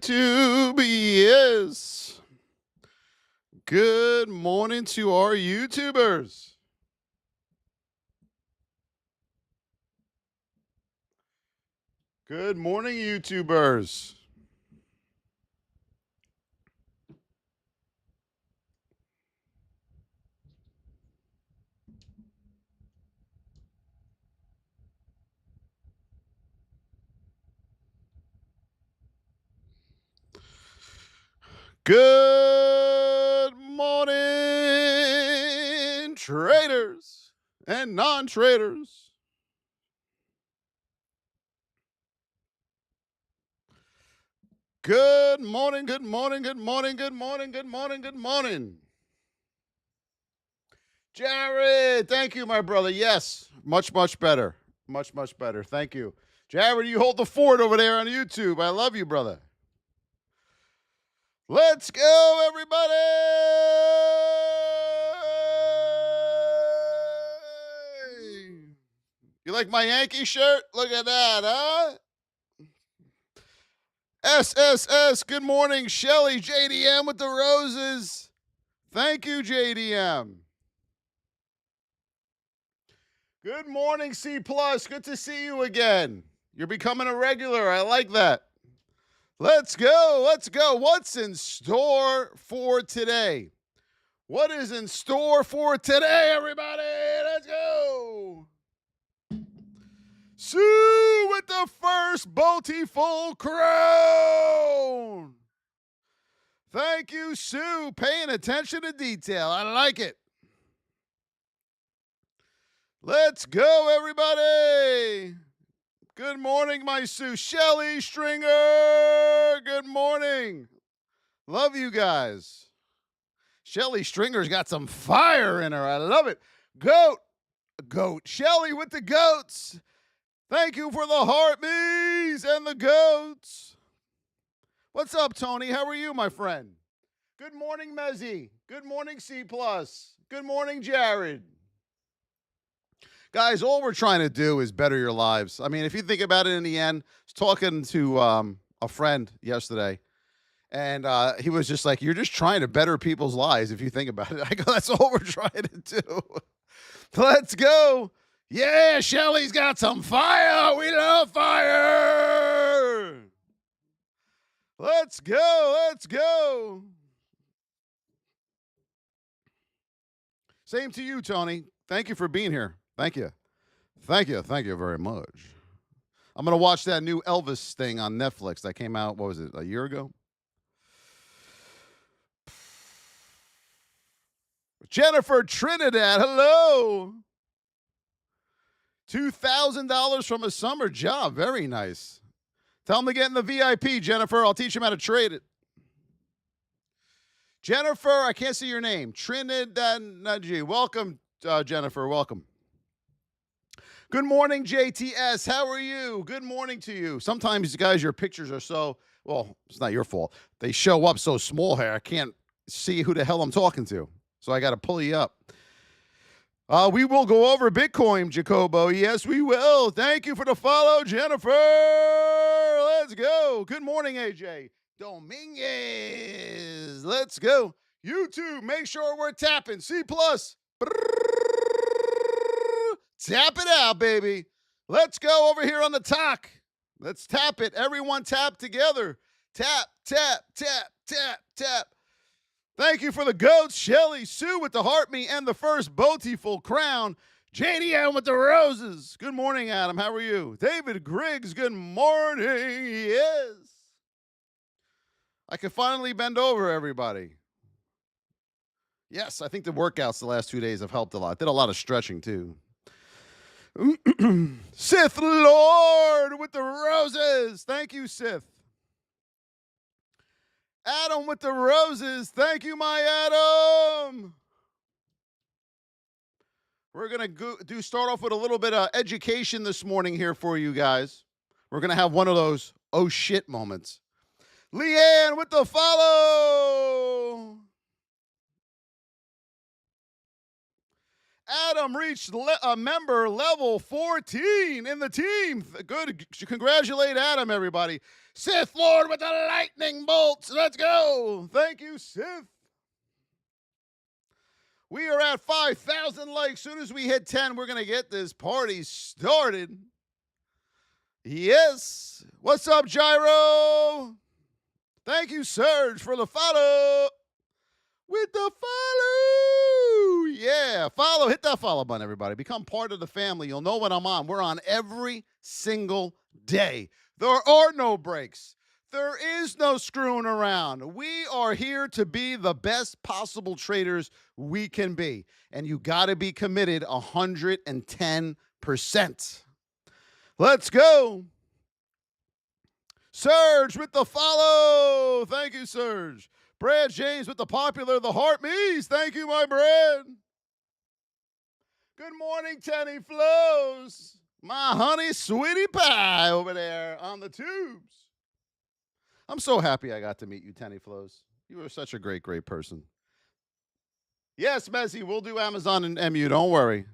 YouTube. Yes. Good morning to our YouTubers. Good morning, YouTubers. Good morning, traders and non-traders. Good morning, good morning, good morning, good morning, good morning, good morning. Jared, thank you, my brother. Yes, much, much better. Much, much better. Thank you. Jared, you hold the fort over there on YouTube. I love you, brother. Let's go, everybody! You like my Yankee shirt? Look at that, huh? SSS, good morning. Shelly, JDM with the roses. Thank you, JDM. Good morning, C+. Good to see you again. You're becoming a regular. I like that. Let's go. Let's go. What's in store for today? What is in store for today, everybody? Let's go. Sue with the first Bountiful crown. Thank you, Sue. Paying attention to detail. I like it. Let's go, everybody. Good morning, my Sue. Shelly Stringer. Good morning. Love you guys. Shelly Stringer's got some fire in her. I love it. Goat. Shelly with the goats. Thank you for the heartbeats and the goats. What's up, Tony? How are you, my friend? Good morning, Mezzy. Good morning, C+. Good morning, Jared. Guys, all we're trying to do is better your lives. I mean, if you think about it in the end, I was talking to a friend yesterday, and he was just like, you're just trying to better people's lives if you think about it. I go, that's all we're trying to do. Let's go. Yeah, Shelly's got some fire. We love fire. Let's go. Let's go. Same to you, Tony. Thank you for being here. Thank you. Thank you. Thank you very much. I'm going to watch that new Elvis thing on Netflix that came out, what was it, a year ago? Jennifer Trinidad, hello. $2,000 from a summer job. Very nice. Tell him to get in the VIP, Jennifer. I'll teach him how to trade it. Jennifer, I can't see your name. Trinidad. Welcome, Jennifer. Welcome. Good morning, JTS. How are you? Good morning to you. Sometimes, guys, your pictures are so, well, it's not your fault. They show up so small here, I can't see who the hell I'm talking to. So I got to pull you up. We will go over Bitcoin, Jacobo. Yes, we will. Thank you for the follow, Jennifer. Let's go. Good morning, AJ. Dominguez. Let's go. YouTube, make sure we're tapping. C+. Tap it out, baby. Let's go over here on the talk. Let's tap it. Everyone tap together. Tap, tap, tap, tap, tap. Thank you for the goats. Shelly, Sue with the heartbeat and the first Bountiful crown. JDM with the roses. Good morning, Adam. How are you? David Griggs, good morning. Yes. I can finally bend over, everybody. Yes, I think the workouts the last 2 days have helped a lot. Did a lot of stretching, too. Sith Lord with the roses. Thank you, Sith. Adam with the roses. Thank you, my Adam. We're going to start off with a little bit of education this morning here for you guys. We're going to have one of those oh shit moments. Leanne with the follow. Adam reached a member level 14 in the team. Good. Congratulate Adam, everybody. Sith Lord with the lightning bolts. Let's go. Thank you, Sith. We are at 5,000 likes. Soon as we hit 10, we're going to get this party started. Yes. What's up, Gyro? Thank you, Serge, for the follow. With the follow. Yeah, follow. Hit that follow button, everybody. Become part of the family. You'll know when I'm on. We're on every single day. There are no breaks. There is no screwing around. We are here to be the best possible traders we can be. And you got to be committed 110%. Let's go. Serge with the follow. Thank you, Serge. Brad James with the popular, the heart me's. Thank you, my Brad. Good morning, Tenny Flows. My honey sweetie pie over there on the tubes. I'm so happy I got to meet you, Tenny Flows. You were such a great, great person. Yes, Messi, we'll do Amazon and MU. Don't worry.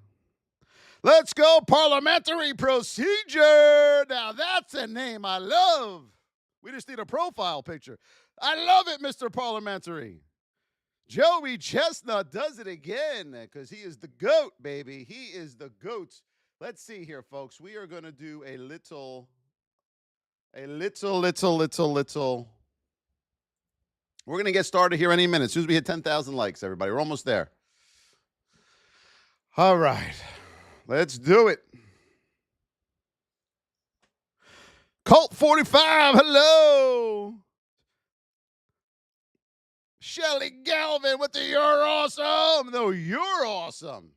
Let's go parliamentary procedure. Now, that's a name I love. We just need a profile picture. I love it, Mr. Parliamentary. Joey Chestnut does it again because he is the GOAT, baby. He is the GOAT. Let's see here, folks. We are going to do a little. We're going to get started here any minute. As soon as we hit 10,000 likes, everybody. We're almost there. All right. Let's do it. Colt 45, hello. Shelly Galvin with the you're awesome. No, you're awesome.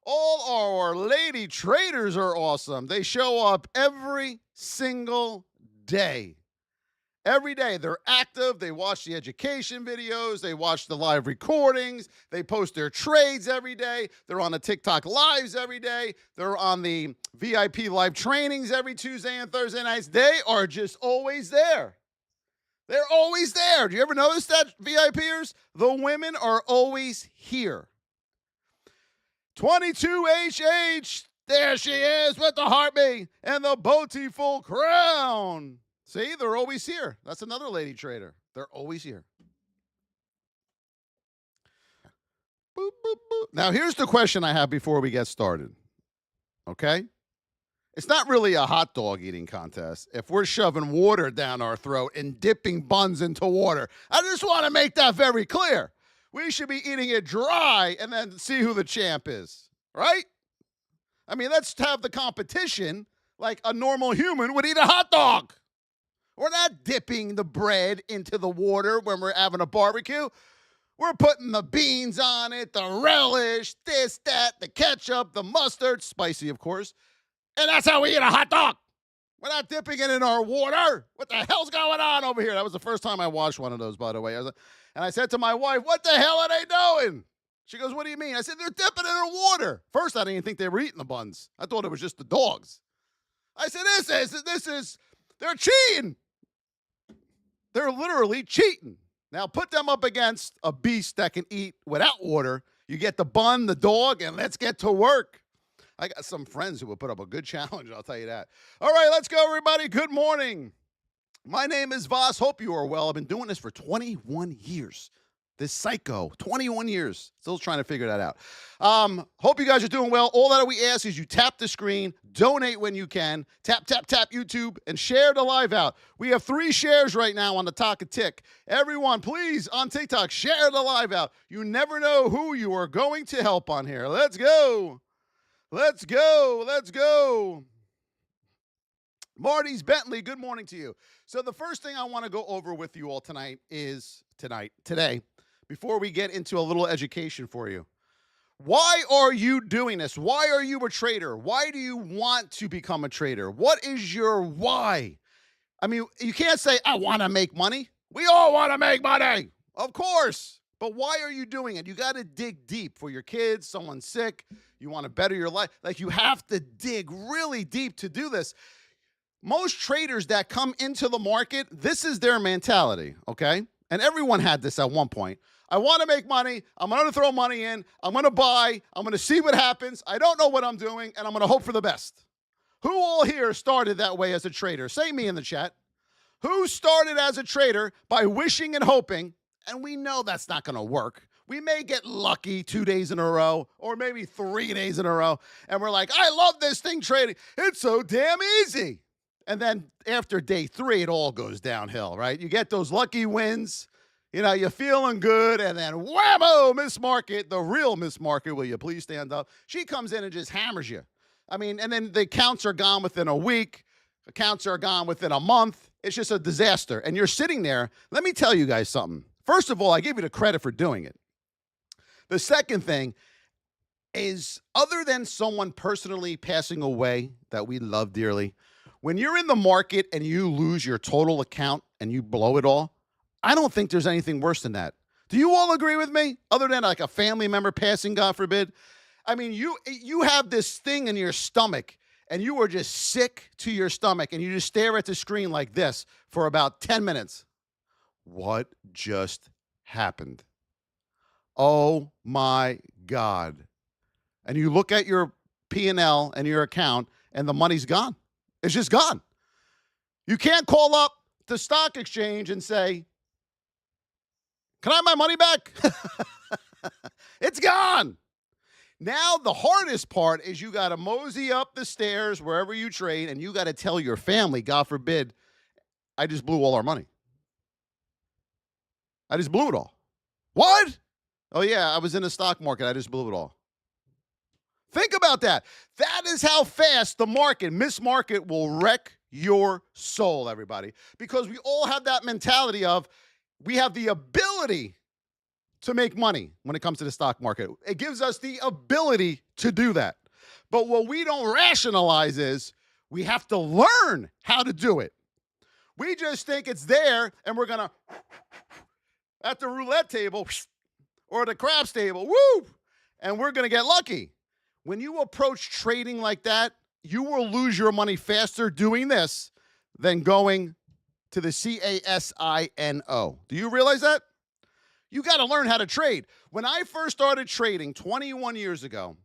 All our lady traders are awesome. They show up every single day. Every day. They're active. They watch the education videos. They watch the live recordings. They post their trades every day. They're on the TikTok lives every day. They're on the VIP live trainings every Tuesday and Thursday nights. They are just always there. They're always there. Do you ever notice that, VIPers? The women are always here. 22HH, there she is with the heartbeat and the beautiful crown. See, they're always here. That's another lady trader. They're always here. Boop, boop, boop. Now, here's the question I have before we get started. Okay? It's not really a hot dog eating contest if we're shoving water down our throat and dipping buns into water. I just want to make that very clear. We should be eating it dry and then see who the champ is, right? I mean, let's have the competition like a normal human would eat a hot dog. We're not dipping the bread into the water when we're having a barbecue. We're putting the beans on it, the relish, this, that, the ketchup, the mustard, spicy, of course. And that's how we eat a hot dog. We're not dipping it in our water. What the hell's going on over here? That was the first time I watched one of those, by the way. And I said to my wife, what the hell are they doing? She goes, what do you mean? I said, they're dipping it in water. First, I didn't even think they were eating the buns. I thought it was just the dogs. I said, they're cheating. They're literally cheating. Now, put them up against a beast that can eat without water. You get the bun, the dog, and let's get to work. I got some friends who will put up a good challenge, I'll tell you that. All right, let's go, everybody. Good morning. My name is Voss. Hope you are well. I've been doing this for 21 years. This psycho, 21 years. Still trying to figure that out. Hope you guys are doing well. All that we ask is you tap the screen, donate when you can, tap YouTube, and share the live out. We have 3 shares right now on the Taka Tick. Everyone, please, on TikTok, share the live out. You never know who you are going to help on here. Let's go. Let's go. Let's go. Marty's Bentley, good morning to you. So the first thing I want to go over with you all today, before we get into a little education for you. Why are you doing this? Why are you a trader? Why do you want to become a trader? What is your why? I mean, you can't say, I want to make money. We all want to make money, of course. But why are you doing it? You got to dig deep for your kids, someone's sick, you want to better your life. Like, you have to dig really deep to do this. Most traders that come into the market, this is their mentality, okay? And everyone had this at one point. I want to make money. I'm going to throw money in. I'm going to buy. I'm going to see what happens. I don't know what I'm doing, and I'm going to hope for the best. Who all here started that way as a trader? Say me in the chat. Who started as a trader by wishing and hoping, and we know that's not going to work. We may get lucky 2 days in a row or maybe 3 days in a row, and we're like, I love this thing trading. It's so damn easy. And then after day 3, it all goes downhill, right? You get those lucky wins. You know, you're feeling good, and then whammo, Miss Market, the real Miss Market, will you please stand up? She comes in and just hammers you. I mean, and then the accounts are gone within a week. Accounts are gone within a month. It's just a disaster. And you're sitting there. Let me tell you guys something. First of all, I give you the credit for doing it. The second thing is, other than someone personally passing away that we love dearly, when you're in the market and you lose your total account and you blow it all, I don't think there's anything worse than that. Do you all agree with me? Other than like a family member passing, God forbid. I mean, you have this thing in your stomach and you are just sick to your stomach and you just stare at the screen like this for about 10 minutes. What just happened? Oh my God. And you look at your P&L and your account and the money's gone. It's just gone. You can't call up the stock exchange and say, can I have my money back? It's gone. Now, the hardest part is you got to mosey up the stairs wherever you trade, and you got to tell your family, God forbid, I just blew all our money. I just blew it all. What? Oh, yeah, I was in the stock market. I just blew it all. Think about that. That is how fast the market, Miss Market, will wreck your soul, everybody. Because we all have that mentality of we have the ability to make money when it comes to the stock market. It gives us the ability to do that. But what we don't rationalize is we have to learn how to do it. We just think it's there and we're going to, at the roulette table or the craps table, woo, and we're going to get lucky. When you approach trading like that, you will lose your money faster doing this than going to the casino. Do you realize that? You got to learn how to trade. When I first started trading 21 years ago,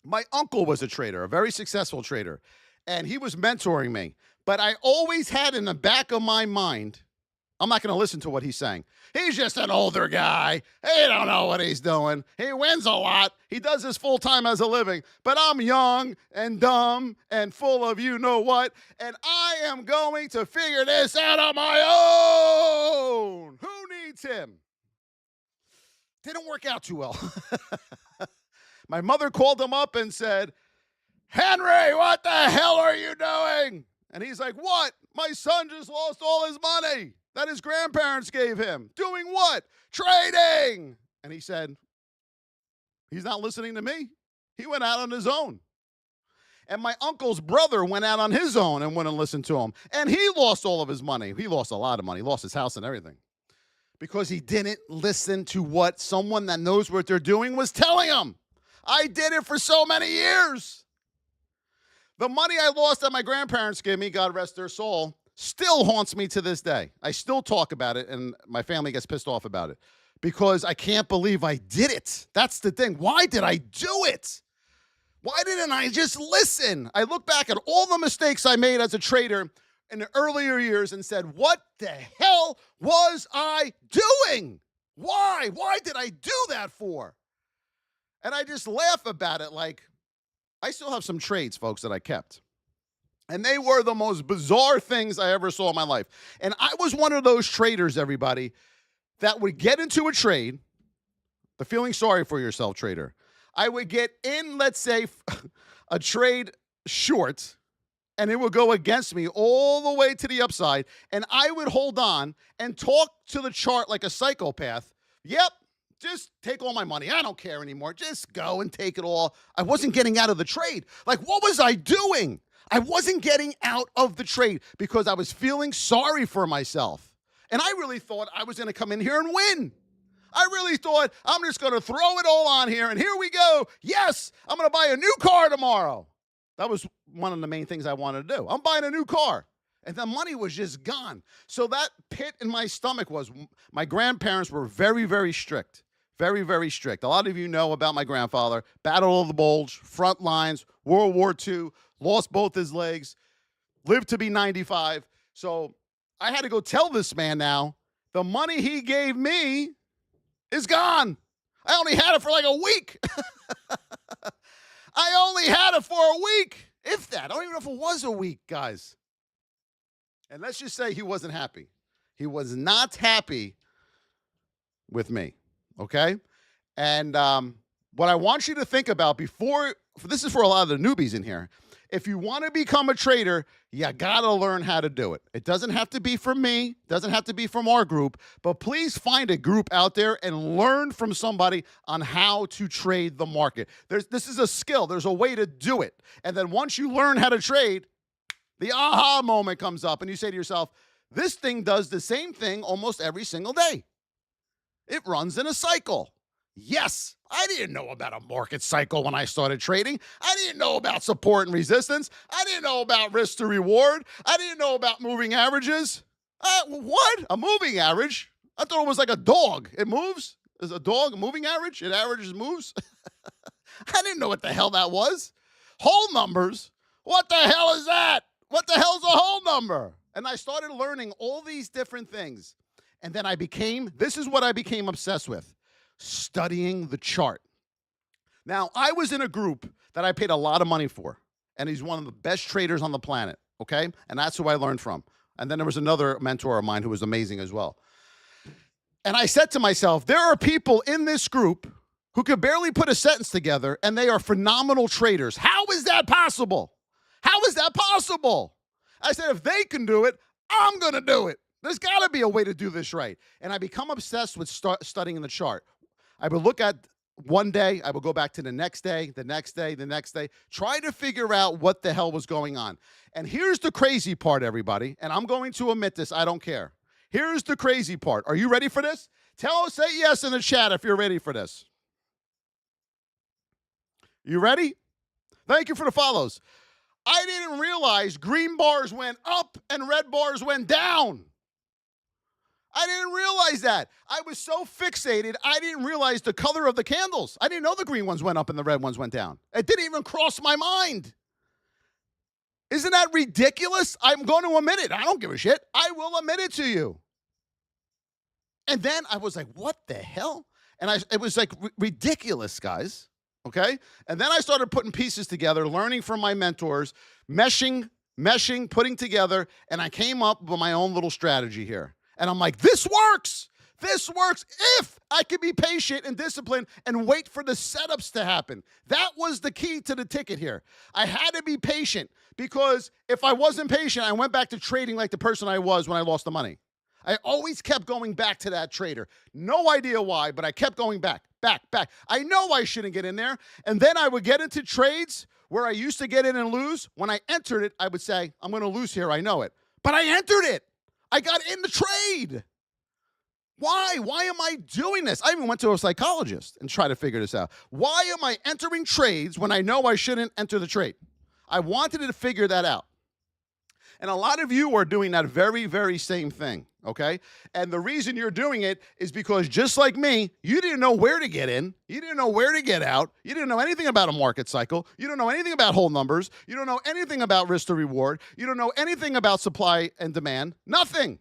my uncle was a trader, a very successful trader, and he was mentoring me. But I always had in the back of my mind, I'm not going to listen to what he's saying. He's just an older guy. He don't know what he's doing. He wins a lot. He does this full time as a living. But I'm young and dumb and full of you know what, and I am going to figure this out on my own. Who needs him? Didn't work out too well. My mother called him up and said, Henry, what the hell are you doing? And he's like, what? My son just lost all his money that his grandparents gave him. Doing what? Trading. And he said, he's not listening to me. He went out on his own. And my uncle's brother went out on his own and wouldn't listen to him. And he lost all of his money. He lost a lot of money. He lost his house and everything. Because he didn't listen to what someone that knows what they're doing was telling him. I did it for so many years. The money I lost that my grandparents gave me, God rest their soul, still haunts me to this day. I still talk about it, and my family gets pissed off about it because I can't believe I did it. That's the thing. Why did I do it? Why didn't I just listen? I look back at all the mistakes I made as a trader in the earlier years and said, what the hell was I doing? Why? Why did I do that for? And I just laugh about it like, I still have some trades, folks, that I kept. And they were the most bizarre things I ever saw in my life. And I was one of those traders, everybody, that would get into a trade, the feeling sorry for yourself trader. I would get in, let's say, a trade short, and it would go against me all the way to the upside, and I would hold on and talk to the chart like a psychopath. Yep, just take all my money. I don't care anymore. Just go and take it all. I wasn't getting out of the trade. Like, what was I doing? I wasn't getting out of the trade because I was feeling sorry for myself. And I really thought I was going to come in here and win. I really thought I'm just going to throw it all on here, and here we go. Yes, I'm going to buy a new car tomorrow. That was one of the main things I wanted to do. I'm buying a new car. And the money was just gone. So that pit in my stomach was, my grandparents were very, very strict. Very, very strict. A lot of you know about my grandfather. Battle of the Bulge, front lines, World War II, lost both his legs, lived to be 95. So I had to go tell this man now, the money he gave me is gone. I only had it for like a week. I only had it for a week. If that. I don't even know if it was a week, guys. And let's just say he wasn't happy. He was not happy with me, okay? And what I want you to think about before, this is for a lot of the newbies in here. If you want to become a trader, you got to learn how to do it. It doesn't have to be from me, doesn't have to be from our group, but please find a group out there and learn from somebody on how to trade the market. This is a skill. There's a way to do it. And then once you learn how to trade, the aha moment comes up and you say to yourself, this thing does the same thing almost every single day. It runs in a cycle. Yes, I didn't know about a market cycle when I started trading. I didn't know about support and resistance. I didn't know about risk to reward. I didn't know about moving averages. What? A moving average? I thought it was like a dog. It moves? Is a dog a moving average? It averages moves? I didn't know what the hell that was. Whole numbers? What the hell is that? What the hell's a whole number? And I started learning all these different things. And then this is what I became obsessed with. Studying the chart. Now, I was in a group that I paid a lot of money for, and he's one of the best traders on the planet, okay? And that's who I learned from. And then there was another mentor of mine who was amazing as well. And I said to myself, there are people in this group who could barely put a sentence together, and they are phenomenal traders. How is that possible? How is that possible? I said, if they can do it, I'm going to do it. There's got to be a way to do this right. And I become obsessed with studying the chart. I would look at one day, I would go back to the next day, the next day, the next day, try to figure out what the hell was going on. And here's the crazy part, everybody, and I'm going to admit this, I don't care. Here's the crazy part. Are you ready for this? Say yes in the chat if you're ready for this. You ready? Thank you for the follows. I didn't realize green bars went up and red bars went down. I didn't realize that. I was so fixated, I didn't realize the color of the candles. I didn't know the green ones went up and the red ones went down. It didn't even cross my mind. Isn't that ridiculous? I'm going to admit it. I don't give a shit. I will admit it to you. And then I was like, what the hell? And it was like ridiculous, guys. Okay? And then I started putting pieces together, learning from my mentors, meshing, putting together, and I came up with my own little strategy here. And I'm like, this works. This works if I can be patient and disciplined and wait for the setups to happen. That was the key to the ticket here. I had to be patient because if I wasn't patient, I went back to trading like the person I was when I lost the money. I always kept going back to that trader. No idea why, but I kept going back. I know I shouldn't get in there. And then I would get into trades where I used to get in and lose. When I entered it, I would say, I'm going to lose here. I know it. But I entered it. I got in the trade. Why? Why am I doing this? I even went to a psychologist and tried to figure this out. Why am I entering trades when I know I shouldn't enter the trade? I wanted to figure that out. And a lot of you are doing that very, very same thing, okay? And the reason you're doing it is because just like me, you didn't know where to get in. You didn't know where to get out. You didn't know anything about a market cycle. You don't know anything about whole numbers. You don't know anything about risk to reward. You don't know anything about supply and demand. Nothing.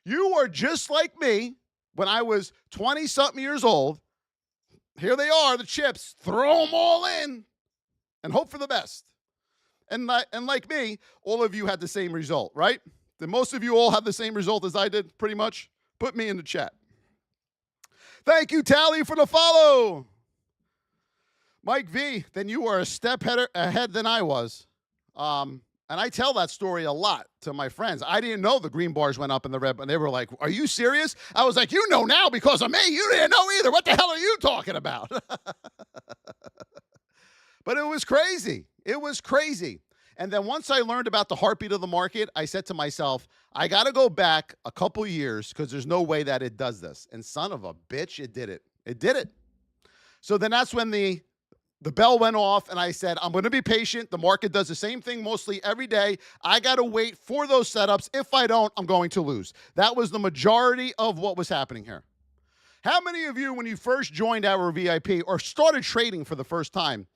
You are just like me when I was 20-something years old. Here they are, the chips. Throw them all in and hope for the best. And like me, all of you had the same result, right? Did most of you all have the same result as I did, pretty much? Put me in the chat. Thank you, Tally, for the follow. Mike V, then you were a step ahead than I was. And I tell that story a lot to my friends. I didn't know the green bars went up and the red, and they were like, are you serious? I was like, you know now because of me. You didn't know either. What the hell are you talking about? But it was crazy. It was crazy. And then once I learned about the heartbeat of the market, I said to myself, I got to go back a couple years because there's no way that it does this. And son of a bitch, it did it. It did it. So then that's when the The bell went off and I said, I'm going to be patient. The market does the same thing mostly every day. I got to wait for those setups. If I don't, I'm going to lose. That was the majority of what was happening here. How many of you, when you first joined our VIP or started trading for the first time,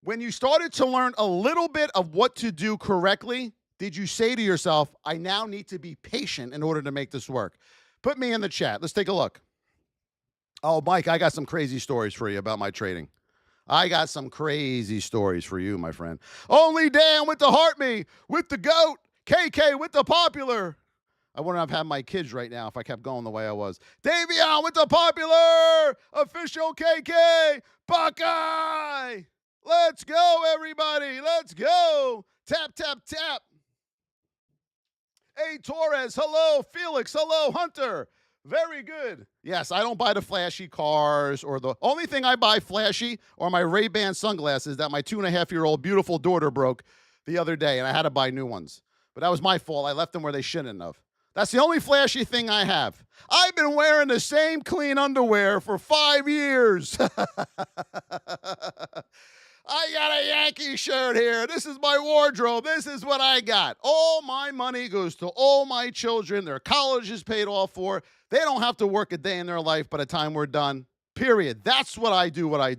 when you started to learn a little bit of what to do correctly, did you say to yourself, I now need to be patient in order to make this work? Put me in the chat. Let's take a look. Oh, Mike, I got some crazy stories for you about my trading. I got some crazy stories for you, my friend. Only Dan with the heart me, with the goat, KK with the popular. I wouldn't have had my kids right now if I kept going the way I was. Davion with the popular, official KK, Buckeye. Let's go, everybody. Let's go. Tap, tap, tap. Hey, Torres. Hello, Felix. Hello, Hunter. Very good. Yes, I don't buy the flashy cars or the only thing I buy flashy are my Ray-Ban sunglasses that my 2.5-year-old beautiful daughter broke the other day, and I had to buy new ones. But that was my fault. I left them where they shouldn't have. That's the only flashy thing I have. I've been wearing the same clean underwear for 5 years. I got a Yankee shirt here. This is my wardrobe. This is what I got. All my money goes to all my children. Their college is paid off for. They don't have to work a day in their life by the time we're done. Period. That's what I do, I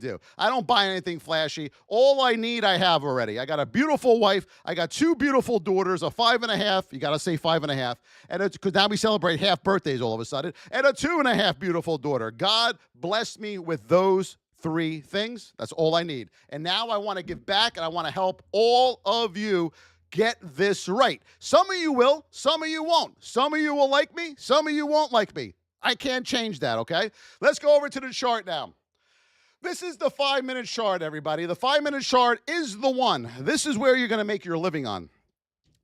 don't buy anything flashy. All I need, I have already. I got a beautiful wife. I got 2 beautiful daughters, a 5.5. You got to say 5.5. And it's because now we celebrate half birthdays all of a sudden. And a 2.5 beautiful daughter. God blessed me with those 3 things. That's all I need. And now I want to give back, and I want to help all of you get this right. Some of you will, some of you won't. Some of you will like me, some of you won't like me. I can't change that, okay? Let's go over to the chart now. This is the 5-minute chart, everybody. The 5-minute chart is the one. This is where you're going to make your living on.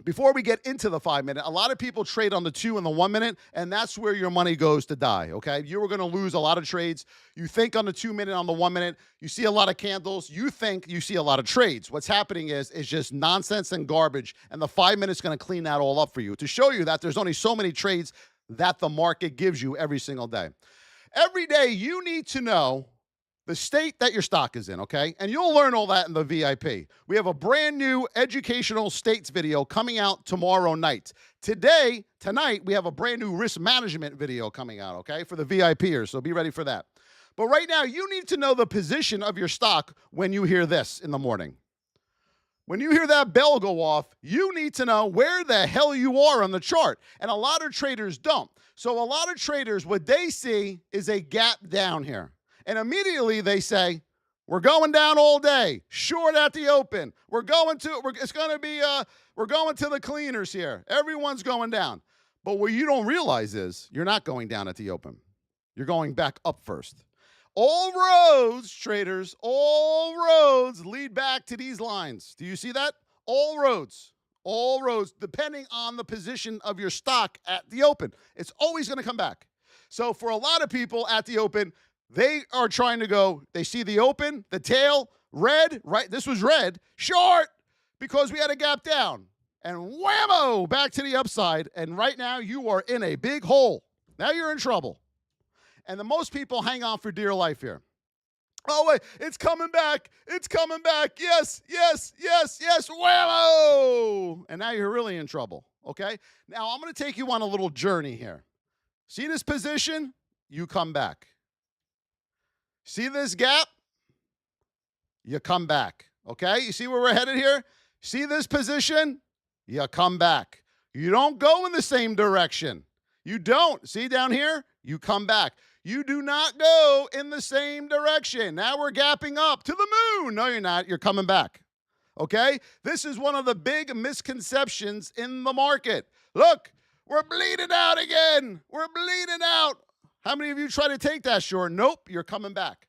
Before we get into the 5-minute, a lot of people trade on the 2 and the 1 minute, and that's where your money goes to die, okay? You are going to lose a lot of trades. You think on the 2 minute, on the 1 minute, you see a lot of candles. You think you see a lot of trades. What's happening is just nonsense and garbage, and the 5 minutes going to clean that all up for you to show you that there's only so many trades that the market gives you every single day. Every day, you need to know the state that your stock is in, okay? And you'll learn all that in the VIP. We have a brand new educational states video coming out tomorrow night. Tonight, we have a brand new risk management video coming out, okay, for the VIPers, so be ready for that. But right now, you need to know the position of your stock when you hear this in the morning. When you hear that bell go off, you need to know where the hell you are on the chart. And a lot of traders don't. So a lot of traders, what they see is a gap down here. And immediately they say, we're going down all day, short at the open. We're going to the cleaners here. Everyone's going down. But what you don't realize is you're not going down at the open. You're going back up first. All roads, traders, all roads lead back to these lines. Do you see that? All roads, depending on the position of your stock at the open. It's always going to come back. So for a lot of people at the open, they are trying to go, they see the open, the tail, red, right? This was red, short, because we had a gap down. And whammo, back to the upside. And right now, you are in a big hole. Now you're in trouble. And the most people hang on for dear life here. Oh, wait, it's coming back. It's coming back. Yes, yes, yes, yes, whammo. And now you're really in trouble, okay? Now, I'm going to take you on a little journey here. See this position? You come back. See this gap? You come back, okay? You see where we're headed here? See this position? You come back. You don't go in the same direction. You don't. See down here? You come back. You do not go in the same direction. Now we're gapping up to the moon. No, you're not. You're coming back, okay? This is one of the big misconceptions in the market. Look, we're bleeding out again. We're bleeding out. How many of you try to take that short? Nope, you're coming back.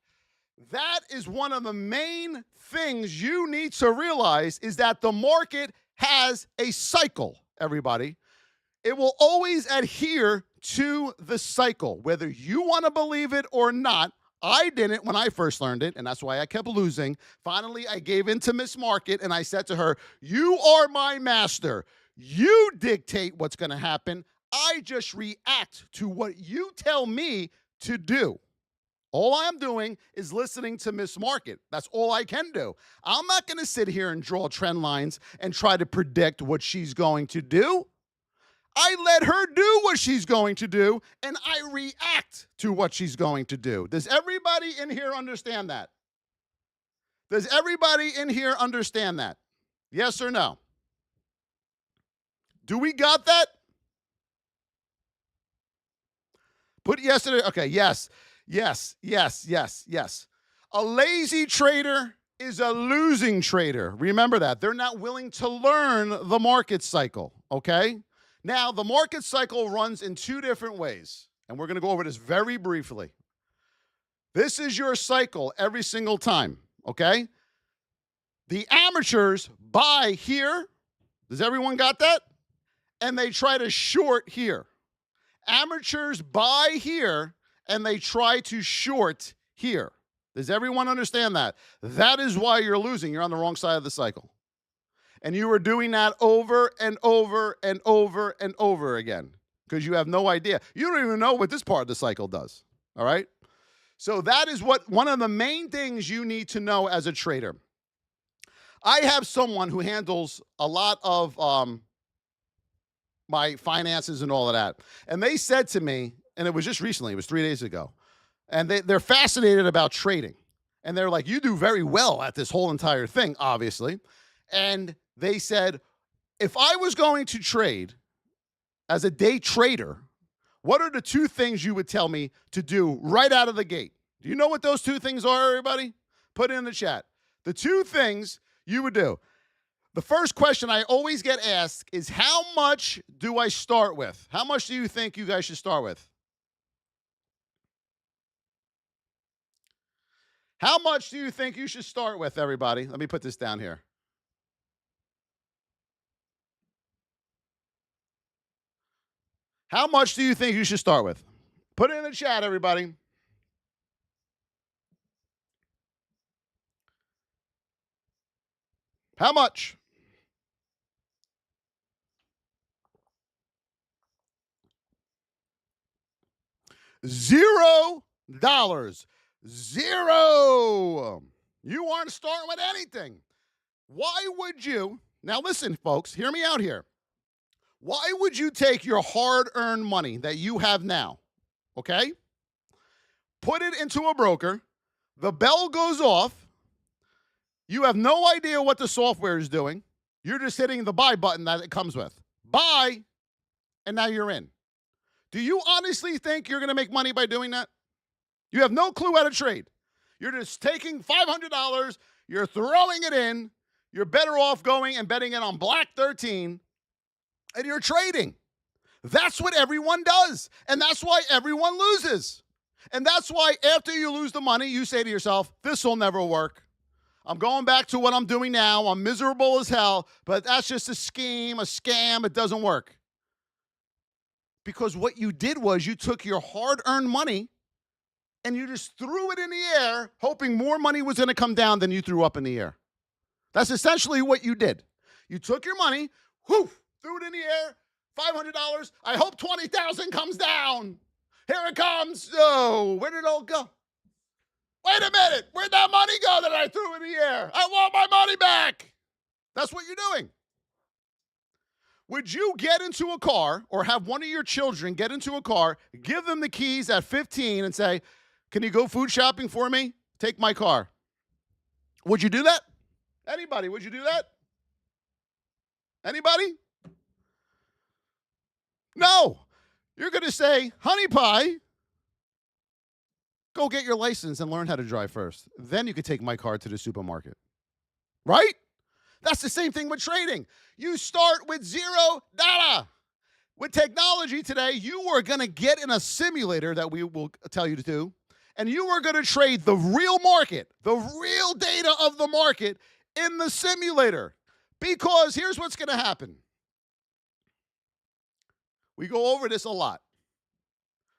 That is one of the main things you need to realize is that the market has a cycle, everybody. It will always adhere to the cycle, whether you want to believe it or not. I didn't when I first learned it, and that's why I kept losing. Finally, I gave in to Miss Market, and I said to her, you are my master. You dictate what's going to happen. I just react to what you tell me to do. All I'm doing is listening to Miss Market. That's all I can do. I'm not going to sit here and draw trend lines and try to predict what she's going to do. I let her do what she's going to do, and I react to what she's going to do. Does everybody in here understand that? Does everybody in here understand that? Yes or no? Do we got that? Put yesterday. Okay, yes. A lazy trader is a losing trader. Remember that. They're not willing to learn the market cycle, okay? Now, the market cycle runs in two different ways, and we're going to go over this very briefly. This is your cycle every single time, okay? The amateurs buy here. Does everyone got that? And they try to short here. Amateurs buy here, and they try to short here. Does everyone understand that? That is why you're losing. You're on the wrong side of the cycle. And you are doing that over and over and over and over again because you have no idea. You don't even know what this part of the cycle does, all right? So that is one of the main things you need to know as a trader. I have someone who handles a lot of my finances and all of that. And they said to me, and it was just recently, it was 3 days ago, and they're fascinated about trading. And they're like, you do very well at this whole entire thing, obviously. And they said, if I was going to trade as a day trader, what are the two things you would tell me to do right out of the gate? Do you know what those two things are, everybody? Put it in the chat. The two things you would do. The first question I always get asked is, how much do I start with? How much do you think you guys should start with? How much do you think you should start with, everybody? Let me put this down here. How much do you think you should start with? Put it in the chat, everybody. How much? $0. Zero. You aren't starting with anything. Why would you? Now listen, folks, hear me out here. Why would you take your hard-earned money that you have now, okay? Put it into a broker. The bell goes off. You have no idea what the software is doing. You're just hitting the buy button that it comes with. Buy, and now you're in. Do you honestly think you're going to make money by doing that? You have no clue how to trade. You're just taking $500, you're throwing it in, you're better off going and betting it on Black 13, and you're trading. That's what everyone does, and that's why everyone loses. And that's why after you lose the money, you say to yourself, this will never work. I'm going back to what I'm doing now. I'm miserable as hell, but that's just a scheme, a scam. It doesn't work. Because what you did was you took your hard-earned money and you just threw it in the air, hoping more money was going to come down than you threw up in the air. That's essentially what you did. You took your money, threw it in the air, $500. I hope 20,000 comes down. Here it comes. Oh, where did it all go? Wait a minute. Where'd that money go that I threw in the air? I want my money back. That's what you're doing. Would you get into a car or have one of your children get into a car, give them the keys at 15 and say, can you go food shopping for me? Take my car. Would you do that? Anybody, would you do that? Anybody? No. You're going to say, honey pie, go get your license and learn how to drive first. Then you could take my car to the supermarket. Right? That's the same thing with trading. You start with $0. With technology today, you are going to get in a simulator that we will tell you to do, and you are going to trade the real market, the real data of the market in the simulator. Because here's what's going to happen. We go over this a lot.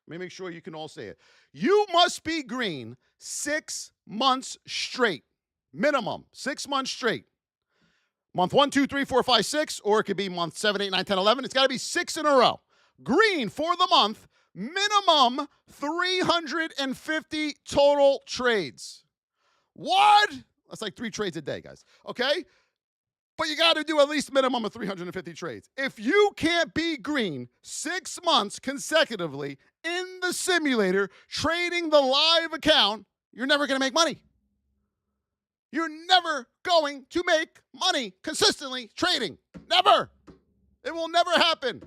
Let me make sure you can all say it. You must be green 6 months straight. Minimum, 6 months straight. Month 1, 2, 3, 4, 5, 6, or it could be month 7, 8, 9, 10, 11. It's got to be 6 in a row. Green for the month Minimum 350 total trades. What? That's like 3 trades a day, guys. Okay? But you got to do at least a minimum of 350 trades. If you can't be green 6 months consecutively in the simulator trading the live account, you're never going to make money. You're never going to make money consistently trading. Never. It will never happen.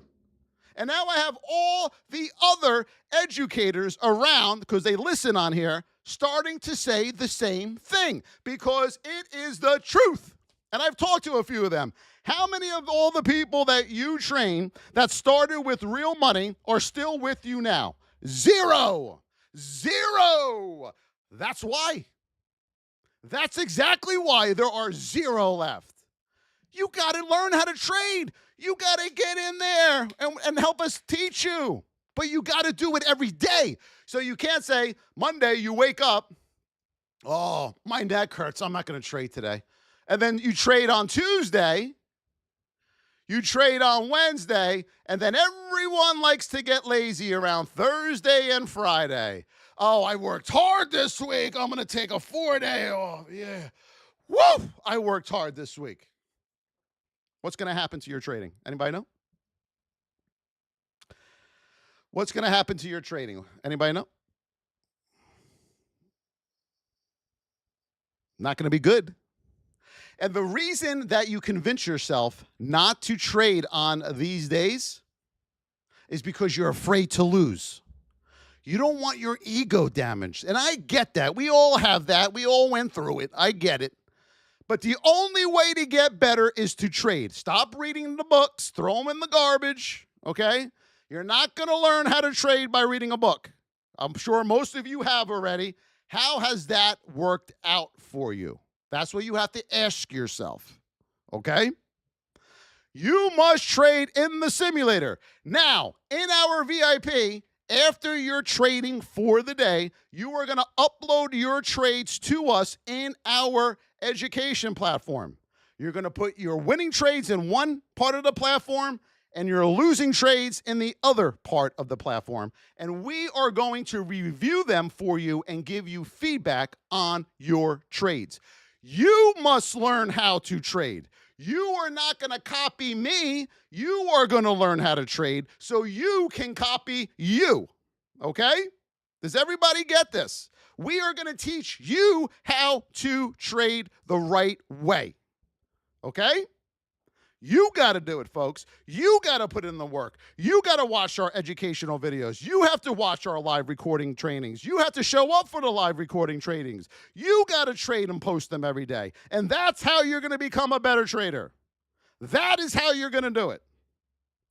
And now I have all the other educators around, because they listen on here, starting to say the same thing, because it is the truth. And I've talked to a few of them. How many of all the people that you train that started with real money are still with you now? Zero. That's why. That's exactly why there are 0 left. You got to learn how to trade. You got to get in there and help us teach you. But you got to do it every day. So you can't say, Monday you wake up, oh, my neck hurts, I'm not going to trade today. And then you trade on Tuesday, you trade on Wednesday, and then everyone likes to get lazy around Thursday and Friday. Oh, I worked hard this week. I'm going to take a 4-day off. Yeah. Woo! I worked hard this week. What's going to happen to your trading? Anybody know? What's going to happen to your trading? Anybody know? Not going to be good. And the reason that you convince yourself not to trade on these days is because you're afraid to lose. You don't want your ego damaged. And I get that. We all have that. We all went through it. I get it. But the only way to get better is to trade. Stop reading the books. Throw them in the garbage, okay? You're not going to learn how to trade by reading a book. I'm sure most of you have already. How has that worked out for you? That's what you have to ask yourself, okay? You must trade in the simulator. Now, in our VIP, after you're trading for the day, you are going to upload your trades to us in our education platform. You're going to put your winning trades in one part of the platform and your losing trades in the other part of the platform. And we are going to review them for you and give you feedback on your trades. You must learn how to trade. You are not going to copy me. You are going to learn how to trade so you can copy you. Okay? Does everybody get this? We are going to teach you how to trade the right way. Okay? You got to do it, folks. You got to put in the work. You got to watch our educational videos. You have to watch our live recording trainings. You have to show up for the live recording trainings. You got to trade and post them every day. And that's how you're going to become a better trader. That is how you're going to do it.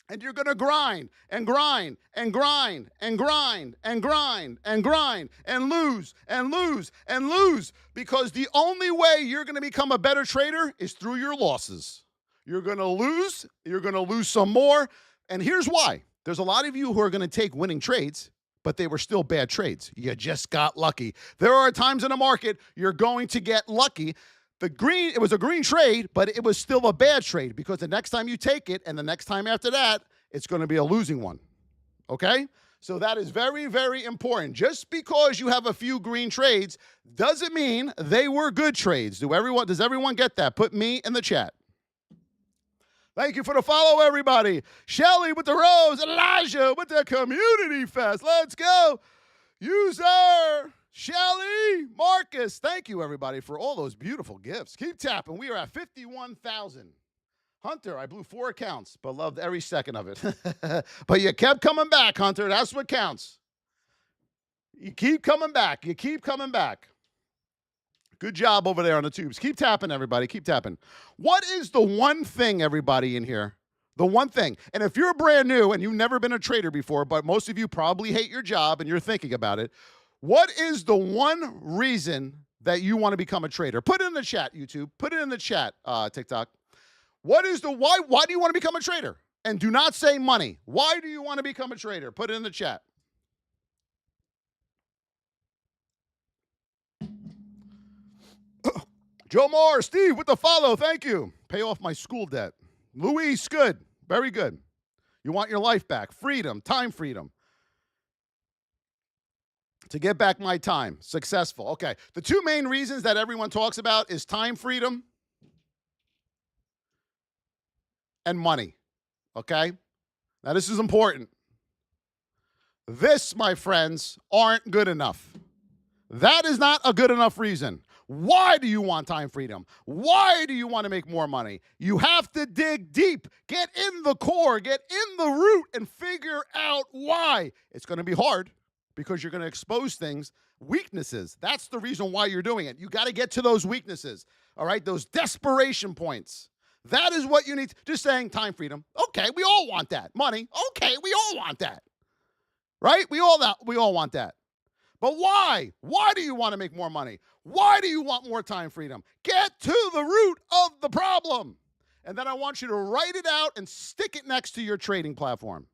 And you're going to grind and grind and grind and grind and grind and grind and lose and lose and lose, because the only way you're going to become a better trader is through your losses. You're going to lose some more. And here's why. There's a lot of you who are going to take winning trades, but they were still bad trades. You just got lucky. There are times in the market you're going to get lucky. It was a green trade, but it was still a bad trade, because the next time you take it and the next time after that, it's going to be a losing one. Okay? So that is very, very important. Just because you have a few green trades doesn't mean they were good trades. Does everyone get that? Put me in the chat. Thank you for the follow, everybody. Shelly with the rose. Elijah with the community fest. Let's go. User Shelly Marcus. Thank you, everybody, for all those beautiful gifts. Keep tapping. We are at 51,000. Hunter, I blew 4 accounts, but loved every second of it. But you kept coming back, Hunter. That's what counts. You keep coming back. You keep coming back. Good job over there on the tubes. Keep tapping, everybody. Keep tapping. What is the one thing, everybody in here? The one thing. And if you're brand new and you've never been a trader before, but most of you probably hate your job and you're thinking about it, what is the one reason that you want to become a trader? Put it in the chat, YouTube. Put it in the chat, TikTok. Why do you want to become a trader? And do not say money. Why do you want to become a trader? Put it in the chat. Joe Moore, Steve with the follow. Thank you. Pay off my school debt. Luis, good. Very good. You want your life back. Freedom. Time freedom. to get back my time. Successful. Okay. The two main reasons that everyone talks about is time freedom and money. Okay. Now, this is important. This, my friends, aren't good enough. That is not a good enough reason. Why do you want time freedom? Why do you want to make more money? You have to dig deep, get in the core, get in the root, and figure out why. It's going to be hard because you're going to expose things, weaknesses. That's the reason why you're doing it. You got to get to those weaknesses, all right? Those desperation points. That is what you need. Just saying time freedom. Okay, we all want that. Money. Okay, we all want that. Right? We all want that. But why? Why do you want to make more money? Why do you want more time freedom? Get to the root of the problem. And then I want you to write it out and stick it next to your trading platform.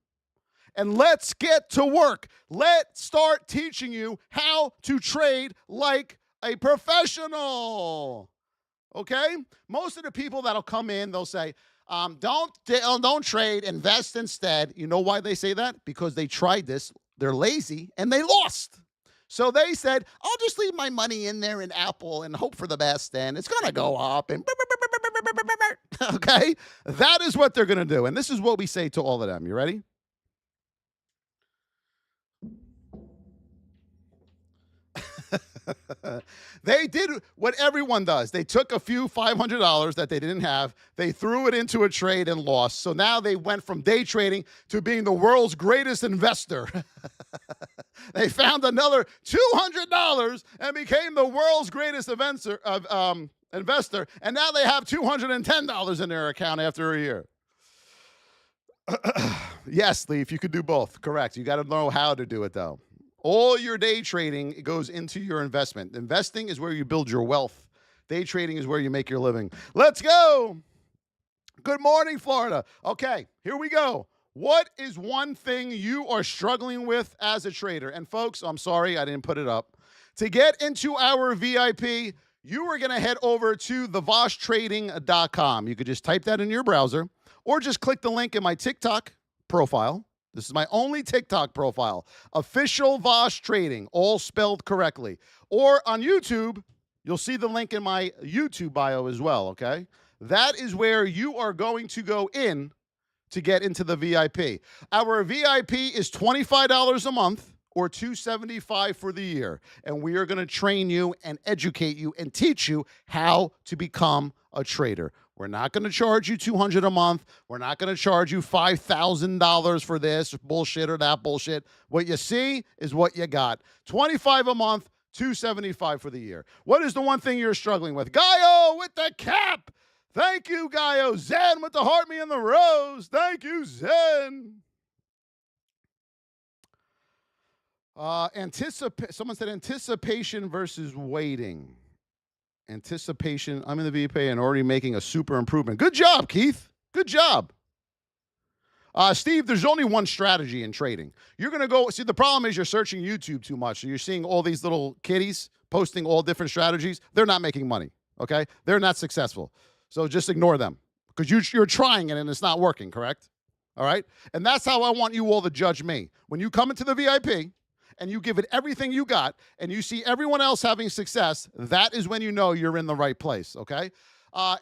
And let's get to work. Let's start teaching you how to trade like a professional. Okay? Most of the people that'll come in, they'll say, don't trade, invest instead. You know why they say that? Because they tried this, they're lazy, and they lost. So they said, I'll just leave my money in there in Apple and hope for the best, and it's going to go up. And okay? That is what they're going to do. And this is what we say to all of them. You ready? They did what everyone does. They took a few $500 that they didn't have. They threw it into a trade and lost. So now they went from day trading to being the world's greatest investor. They found another $200 and became the world's greatest investor. And now they have $210 in their account after a year. Yes, Leaf, you could do both. Correct. You got to know how to do it, though. All your day trading goes into your investment. Investing is where you build your wealth. Day trading is where you make your living. Let's go. Good morning, Florida. Okay, here we go. What is one thing you are struggling with as a trader? And folks, I'm sorry I didn't put it up. To get into our VIP, you are going to head over to thevosstrading.com. You could just type that in your browser or just click the link in my TikTok profile. This is my only TikTok profile. Official Voss Trading, all spelled correctly. Or on YouTube, you'll see the link in my YouTube bio as well, okay? That is where you are going to go in to get into the VIP. Our VIP is $25 a month or $275 for the year. And we are going to train you and educate you and teach you how to become a trader. We're not going to charge you $200 a month. We're not going to charge you $5,000 for this bullshit or that bullshit. What you see is what you got. $25 a month, $275 for the year. What is the one thing you're struggling with? Gaio with the cap. Thank you, Gaio. Zen with the heart me and the rose. Thank you, Zen. Someone said anticipation versus waiting. Anticipation. I'm in the VP and already making a super improvement. Good job, Keith. Good job. Steve, there's only one strategy in trading. You're going to go, see, the problem is you're searching YouTube too much. So you're seeing all these little kiddies posting all different strategies. They're not making money, okay? They're not successful. So just ignore them because you're trying it and it's not working, correct? All right? And that's how I want you all to judge me. When you come into the VIP, and you give it everything you got, and you see everyone else having success, that is when you know you're in the right place, okay?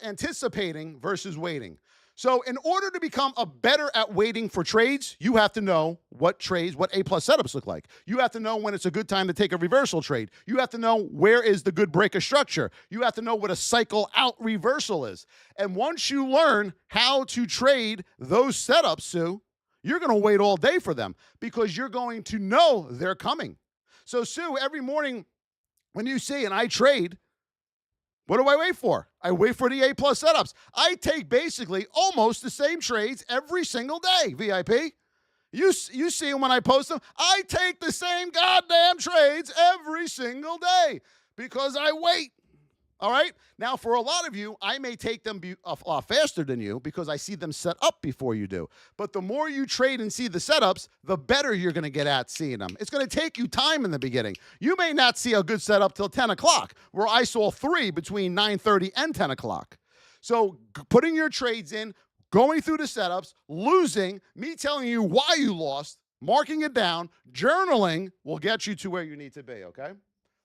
Anticipating versus waiting. So in order to become a better at waiting for trades, you have to know what trades, what A-plus setups look like. You have to know when it's a good time to take a reversal trade. You have to know where is the good break of structure. You have to know what a cycle out reversal is. And once you learn how to trade those setups, Sue, you're going to wait all day for them because you're going to know they're coming. So, Sue, every morning when you see and I trade, what do I wait for? I wait for the A-plus setups. I take basically almost the same trades every single day, VIP. You see when I post them, I take the same goddamn trades every single day because I wait. All right? Now, for a lot of you, I may take them a lot faster than you because I see them set up before you do. But the more you trade and see the setups, the better you're going to get at seeing them. It's going to take you time in the beginning. You may not see a good setup till 10 o'clock, where I saw 3 between 9:30 and 10 o'clock. So putting your trades in, going through the setups, losing, me telling you why you lost, Marking it down, journaling will get you to where you need to be, okay?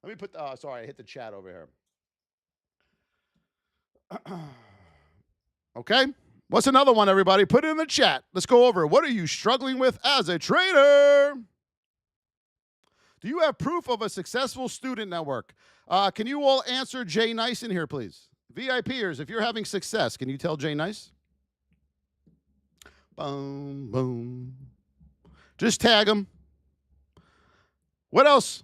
Let me put, sorry, I hit the chat over here. Okay? What's another one, everybody? Put it in the chat. Let's go over it. What are you struggling with as a trader? Do you have proof of a successful student network? Can you all answer Jay Nice in here, please? VIPers, if you're having success, can you tell Jay Nice? Boom, boom. Just tag him. What else?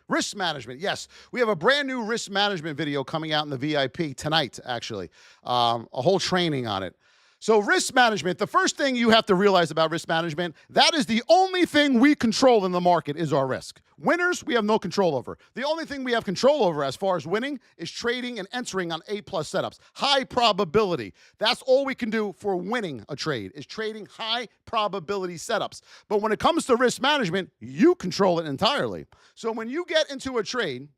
Risk management. Yes, we have a brand new risk management video coming out in the VIP tonight, actually. A whole training on it. So risk management, the first thing you have to realize about risk management, that is the only thing we control in the market is our risk. Winners, we have no control over. The only thing we have control over as far as winning is trading and entering on A+ setups. High probability. That's all we can do for winning a trade is trading high probability setups. But when it comes to risk management, you control it entirely. So when you get into a trade,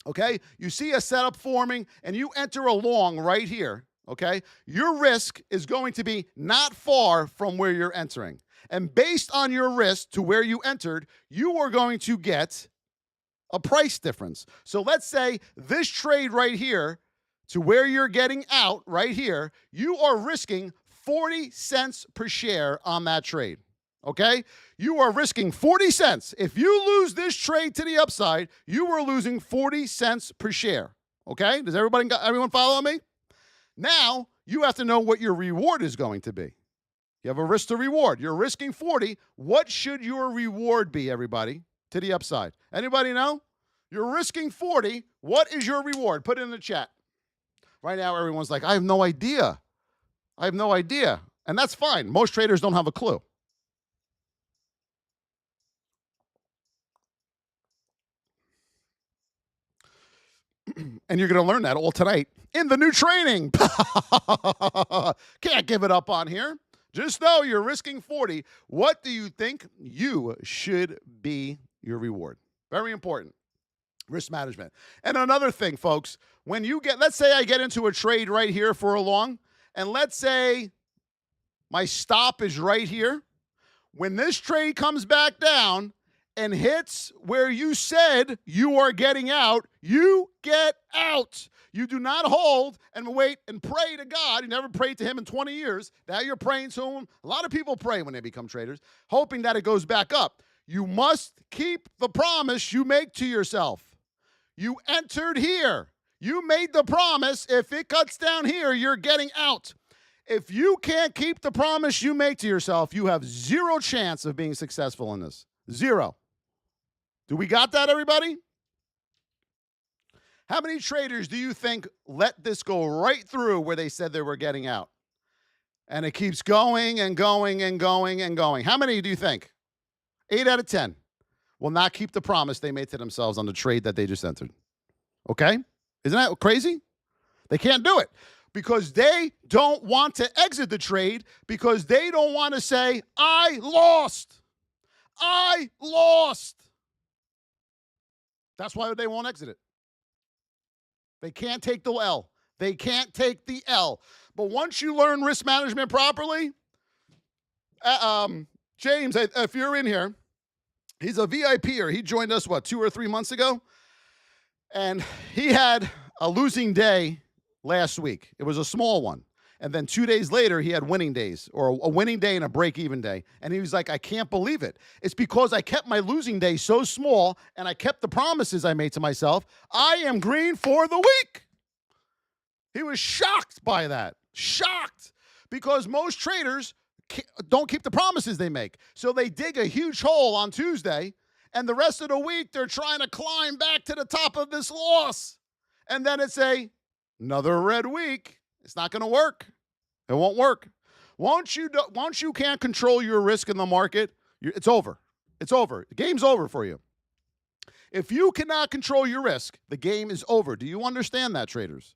okay, you see a setup forming and you enter a long right here, okay, your risk is going to be not far from where you're entering. And based on your risk to where you entered, you are going to get a price difference. So let's say this trade right here to where you're getting out right here, you are risking 40 cents per share on that trade. Okay? You are risking 40 cents. If you lose this trade to the upside, you are losing 40 cents per share. Okay? Does everyone follow me? Now, you have to know what your reward is going to be. You have a risk to reward. You're risking 40. What should your reward be, everybody, to the upside? Anybody know? You're risking 40. What is your reward? Put it in the chat. Right now, everyone's like, I have no idea. I have no idea. And that's fine. Most traders don't have a clue. And you're going to learn that all tonight in the new training. Can't give it up on here. Just know you're risking 40. What do you think you should be your reward? Very important. Risk management. And another thing, folks, when you get, let's say I get into a trade right here for a long, and let's say my stop is right here. When this trade comes back down and hits where you said you are getting out, you get out. You do not hold and wait and pray to God. You never prayed to him in 20 years. Now you're praying to him. A lot of people pray when they become traders, hoping that it goes back up. You must keep the promise you make to yourself. You entered here. You made the promise. If it cuts down here, you're getting out. If you can't keep the promise you make to yourself, you have zero chance of being successful in this. Zero. Do we got that, everybody? How many traders do you think let this go right through where they said they were getting out? And it keeps going and going and going and going. How many do you think? 8 out of 10 will not keep the promise they made to themselves on the trade that they just entered. Okay? Isn't that crazy? They can't do it because they don't want to exit the trade because they don't want to say, I lost. I lost. That's why they won't exit it. They can't take the L. They can't take the L. But once you learn risk management properly, James, if you're in here, he's a VIPer. He joined us, 2 or 3 months ago? And he had a losing day last week. It was a small one. And then 2 days later, he had winning days, or a winning day and a break-even day. And he was like, I can't believe it. It's because I kept my losing day so small, and I kept the promises I made to myself. I am green for the week. He was shocked by that. Shocked. Because most traders don't keep the promises they make. So they dig a huge hole on Tuesday, and the rest of the week, they're trying to climb back to the top of this loss. And then it's another red week. It's not going to work. It won't work. Once you can't control your risk in the market, it's over. It's over. The game's over for you. If you cannot control your risk, the game is over. Do you understand that, traders?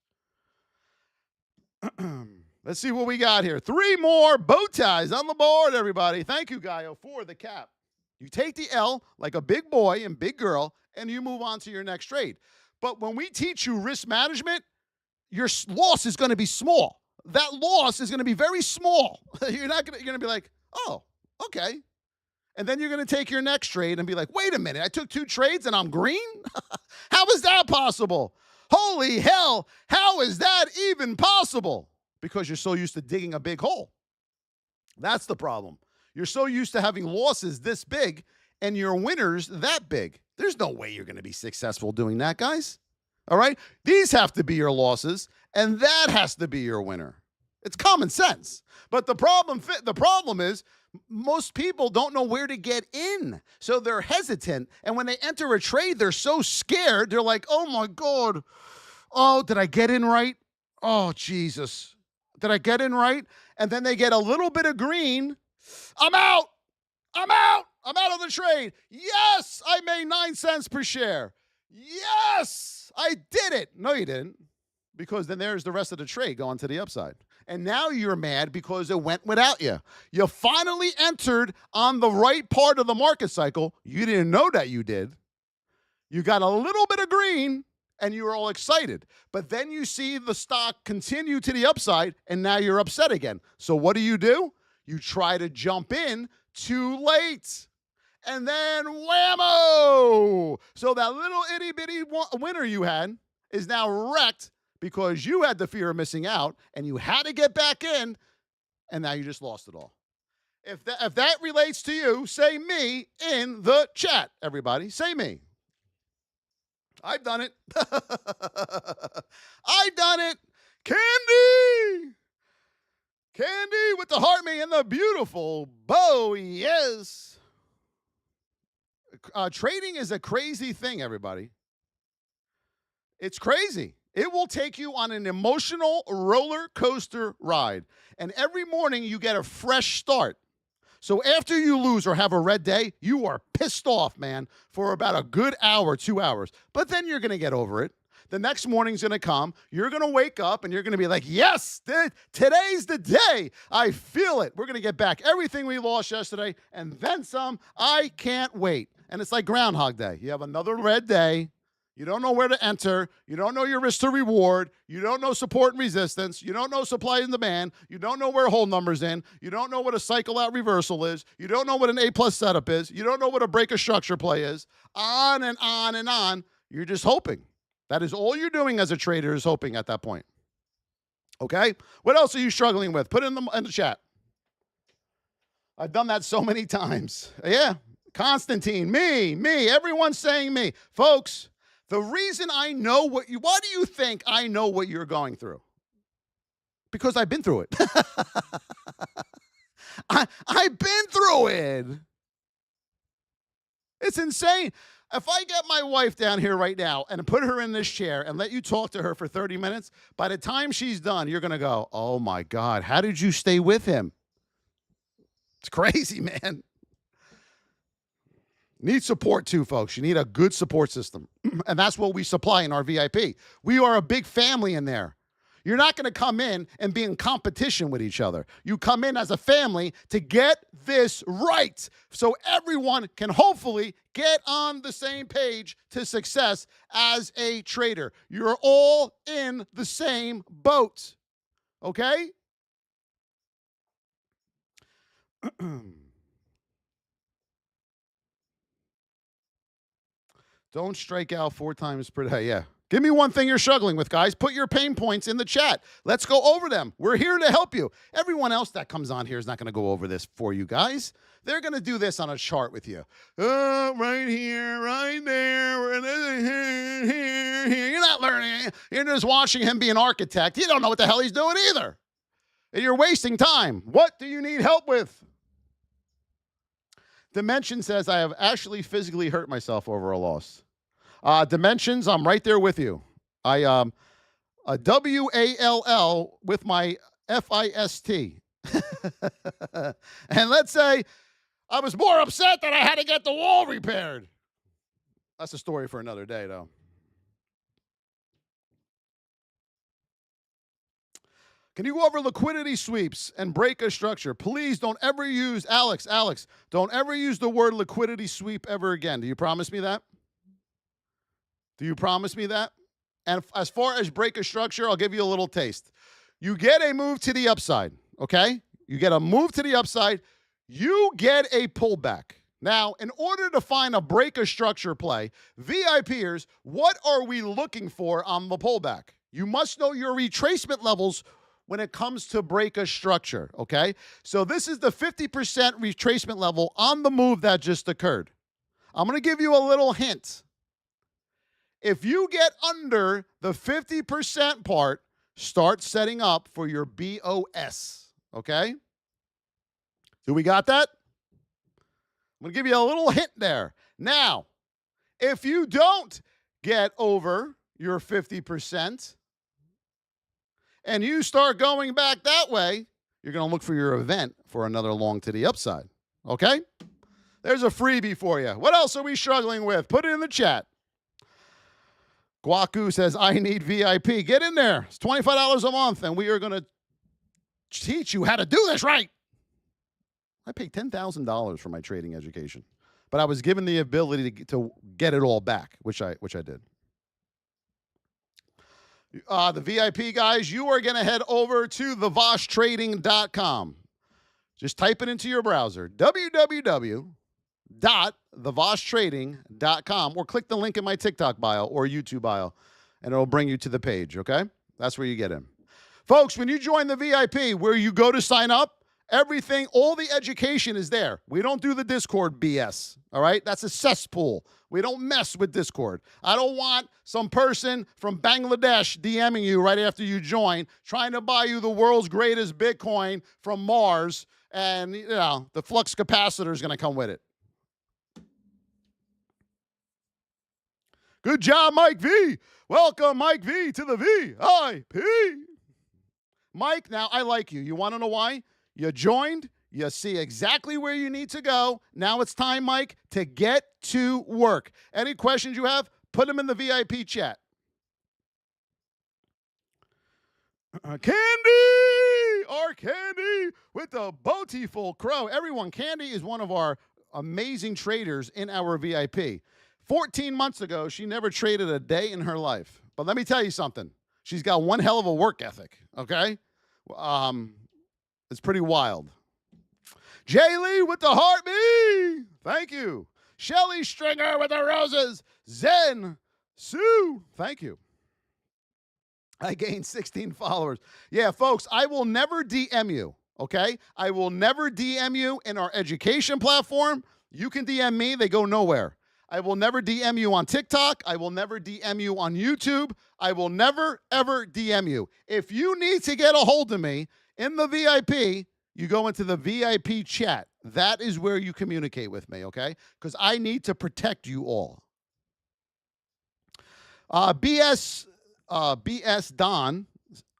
Let's see what we got here. 3 more bow ties on the board, everybody. Thank you, Gaio, for the cap. You take the L like a big boy and big girl, and you move on to your next trade. But when we teach you risk management, your loss is going to be small. that loss is going to be very small. You're going to be like, oh, okay. And then you're going to take your next trade and be like, wait a minute, I took 2 trades and I'm green? How is that possible? Holy hell, how is that even possible? Because you're so used to digging a big hole. That's the problem. You're so used to having losses this big and your winners that big. There's no way you're going to be successful doing that, guys. All right? These have to be your losses, and that has to be your winner. It's common sense. But the problem is most people don't know where to get in. So they're hesitant. And when they enter a trade, they're so scared. They're like, oh, my God. Oh, did I get in right? Oh, Jesus. Did I get in right? And then they get a little bit of green. I'm out. I'm out. I'm out of the trade. Yes, I made 9 cents per share. Yes, I did it. No, you didn't. Because then there's the rest of the trade going to the upside. And now you're mad because it went without you. You finally entered on the right part of the market cycle. You didn't know that you did. You got a little bit of green and you were all excited. But then you see the stock continue to the upside and now you're upset again. So what do? You try to jump in too late. And then whammo! So that little itty-bitty winner you had is now wrecked because you had the fear of missing out and you had to get back in, and now you just lost it all. If that relates to you, say me in the chat, everybody. Say me. I've done it. I've done it. Candy! Candy with the heart me and the beautiful bow, yes. Trading is a crazy thing, everybody. It's crazy. It will take you on an emotional roller coaster ride. And every morning you get a fresh start. So after you lose or have a red day, you are pissed off, man, for about a good hour, 2 hours. But then you're going to get over it. The next morning's going to come. You're going to wake up and you're going to be like, yes, today's the day. I feel it. We're going to get back everything we lost yesterday and then some. I can't wait. And it's like Groundhog Day. You have another red day. You don't know where to enter. You don't know your risk to reward. You don't know support and resistance. You don't know supply and demand. You don't know where whole numbers in. You don't know what a cycle out reversal is. You don't know what an A+ setup is. You don't know what a break of structure play is. On and on and on. You're just hoping. That is all you're doing as a trader is hoping at that point. Okay? What else are you struggling with? Put it in the chat. I've done that so many times. Yeah. Constantine, me. Everyone's saying me. Folks, the reason I know why do you think I know what you're going through? Because I've been through it. I've been through it. It's insane. If I get my wife down here right now and put her in this chair and let you talk to her for 30 minutes, by the time she's done, you're going to go, oh my God, how did you stay with him? It's crazy, man. Need support too, folks. You need a good support system. And that's what we supply in our VIP. We are a big family in there. You're not going to come in and be in competition with each other. You come in as a family to get this right so everyone can hopefully get on the same page to success as a trader. You're all in the same boat. Okay? Don't strike out 4 times per day. Yeah. Give me one thing you're struggling with, guys. Put your pain points in the chat. Let's go over them. We're here to help you. Everyone else that comes on here is not going to go over this for you guys. They're going to do this on a chart with you. Right here, right there, here. You're not learning. You're just watching him be an architect. You don't know what the hell he's doing either. And you're wasting time. What do you need help with? Dimension says, I have actually physically hurt myself over a loss. Dimensions, I'm right there with you. I a WALL with my FIST. And let's say I was more upset that I had to get the wall repaired. That's a story for another day, though. Can you go over liquidity sweeps and break a structure? Please don't ever use, Alex, don't ever use the word liquidity sweep ever again. Do you promise me that? Do you promise me that? And as far as break a structure, I'll give you a little taste. You get a move to the upside, okay? You get a move to the upside. You get a pullback. Now, in order to find a break of structure play, VIPers, what are we looking for on the pullback? You must know your retracement levels when it comes to break of structure, okay? So this is the 50% retracement level on the move that just occurred. I'm going to give you a little hint. If you get under the 50% part, start setting up for your BOS, okay? Do we got that? I'm going to give you a little hint there. Now, if you don't get over your 50% and you start going back that way, you're going to look for your event for another long to the upside, okay? There's a freebie for you. What else are we struggling with? Put it in the chat. Guaku says, I need VIP. Get in there. It's $25 a month, and we are going to teach you how to do this right. I paid $10,000 for my trading education, but I was given the ability to get it all back, which I did. The VIP guys, you are going to head over to thevosstrading.com. Just type it into your browser, www.thevosstrading.com, or click the link in my TikTok bio or YouTube bio, and it'll bring you to the page, okay? That's where you get in. Folks, when you join the VIP, where you go to sign up, everything, all the education is there. We don't do the Discord BS, all right? That's a cesspool. We don't mess with Discord. I don't want some person from Bangladesh DMing you right after you join, trying to buy you the world's greatest Bitcoin from Mars, and, you know, the flux capacitor is going to come with it. Good job, Mike V. Welcome, Mike V, to the VIP. Mike, now I like you. You want to know why? You joined. You see exactly where you need to go. Now it's time, Mike, to get to work. Any questions you have, put them in the VIP chat. Candy! Our Candy with the Beautiful Crow. Everyone, Candy is one of our amazing traders in our VIP. 14 months ago, she never traded a day in her life. But let me tell you something. She's got one hell of a work ethic, okay? It's pretty wild. Jay Lee with the heartbeat. Thank you. Shelly Stringer with the roses. Zen Sue. Thank you. I gained 16 followers. Yeah, folks, I will never DM you, okay? I will never DM you in our education platform. You can DM me. They go nowhere. I will never DM you on TikTok. I will never DM you on YouTube. I will never, ever DM you. If you need to get a hold of me in the VIP, you go into the VIP chat. That is where you communicate with me, okay? Because I need to protect you all. BS Don,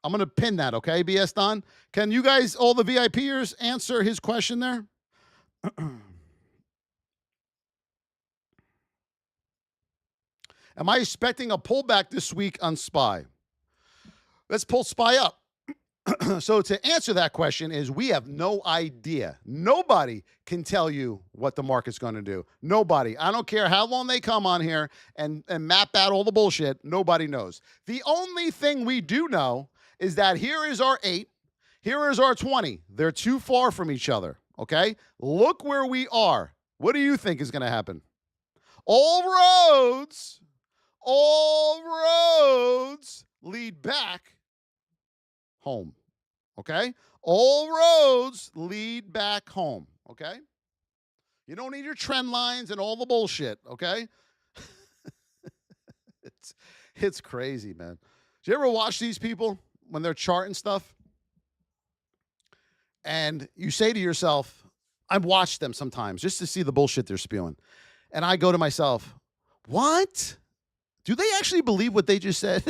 I'm going to pin that, okay? BS Don. Can you guys, all the VIPers, answer his question there? Am I expecting a pullback this week on SPY? Let's pull SPY up. So to answer that question is we have no idea. Nobody can tell you what the market's going to do. Nobody. I don't care how long they come on here and map out all the bullshit. Nobody knows. The only thing we do know is that here is our 8. Here is our 20. They're too far from each other, okay? Look where we are. What do you think is going to happen? All roads lead back home, okay? All roads lead back home, okay? You don't need your trend lines and all the bullshit, okay? It's crazy, man. Do you ever watch these people when they're charting stuff? And you say to yourself, I've watched them sometimes just to see the bullshit they're spewing. And I go to myself, what? Do they actually believe what they just said?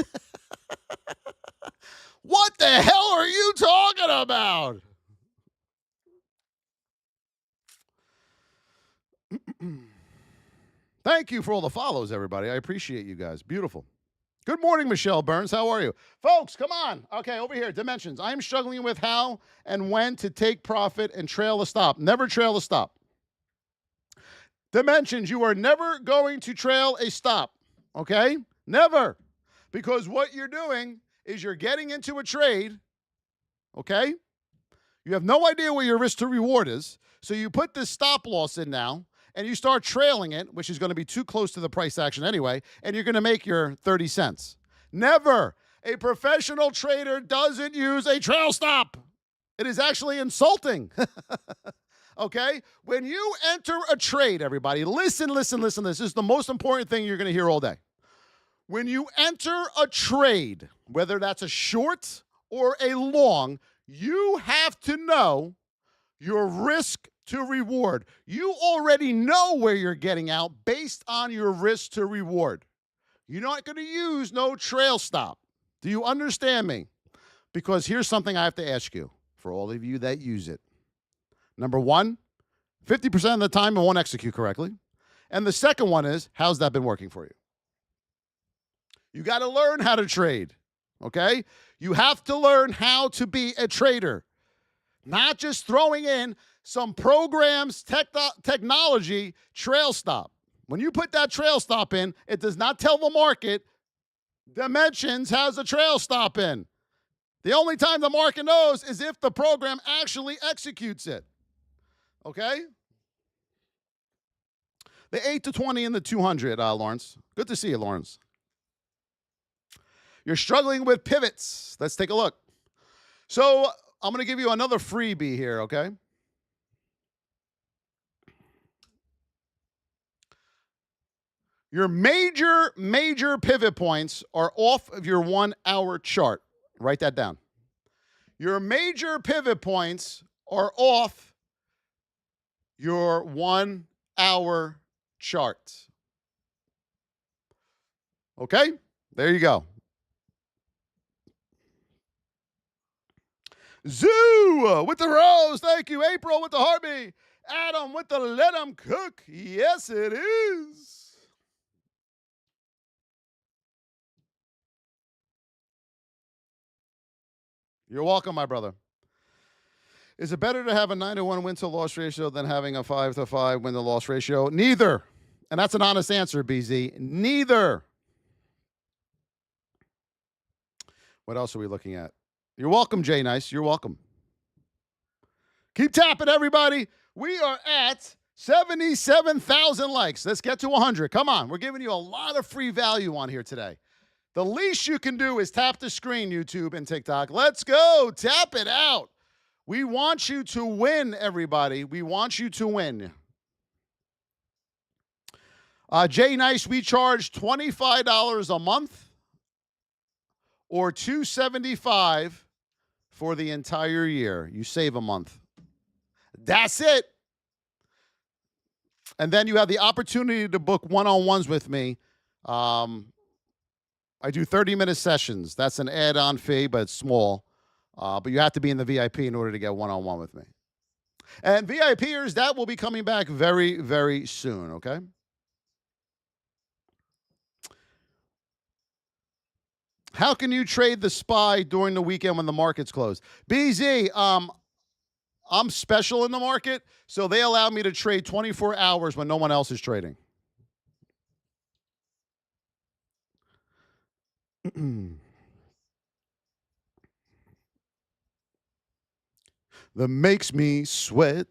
What the hell are you talking about? Thank you for all the follows, everybody. I appreciate you guys. Beautiful. Good morning, Michelle Burns. How are you? Folks, come on. Okay, over here, dimensions. I am struggling with how and when to take profit and trail a stop. Never trail a stop. Dimensions, you are never going to trail a stop, okay? Never. Because what you're doing is you're getting into a trade okay? You have no idea what your risk to reward is. So you put this stop loss in now, and you start trailing it, which is going to be too close to the price action anyway, and you're going to make your 30 cents. Never. A professional trader doesn't use a trail stop. It is actually insulting. Okay? When you enter a trade, everybody, listen. This is the most important thing you're going to hear all day. When you enter a trade, whether that's a short or a long, you have to know your risk to reward. You already know where you're getting out based on your risk to reward. You're not going to use no trail stop. Do you understand me? Because here's something I have to ask you for all of you that use it. Number one, 50% of the time it won't execute correctly. And the second one is, how's that been working for you? You got to learn how to trade, okay? You have to learn how to be a trader, not just throwing in some programs, technology, trail stop. When you put that trail stop in, it does not tell the market Dimensions has a trail stop in. The only time the market knows is if the program actually executes it. Okay? The 8 to 20 and the 200, Lawrence. Good to see you, Lawrence. You're struggling with pivots. Let's take a look. So I'm going to give you another freebie here, okay? Your major pivot points are off of your 1 hour chart. Write that down. Your major pivot points are off your 1 hour chart. Okay? There you go. Zoo with the rose. Thank you. April with the heartbeat. Adam with the let 'em cook. Yes, it is. You're welcome, my brother. Is it better to have a 9-to-1 win-to-loss ratio than having a 5-to-5 win-to-loss ratio? Neither. And that's an honest answer, BZ. Neither. What else are we looking at? You're welcome, Jay Nice. You're welcome. Keep tapping, everybody. We are at 77,000 likes. Let's get to 100. Come on. We're giving you a lot of free value on here today. The least you can do is tap the screen, YouTube and TikTok. Let's go. Tap it out. We want you to win, everybody. We want you to win. Jay Nice, we charge $25 a month or $275 for the entire year. You save a month. That's it. And then you have the opportunity to book one-on-ones with me. I do 30-minute sessions. That's an add-on fee, but it's small. But you have to be in the VIP in order to get one-on-one with me. And VIPers, that will be coming back very, very soon, okay? How can you trade the SPY during the weekend when the market's closed? BZ, I'm special in the market, so they allow me to trade 24 hours when no one else is trading. That makes me sweat.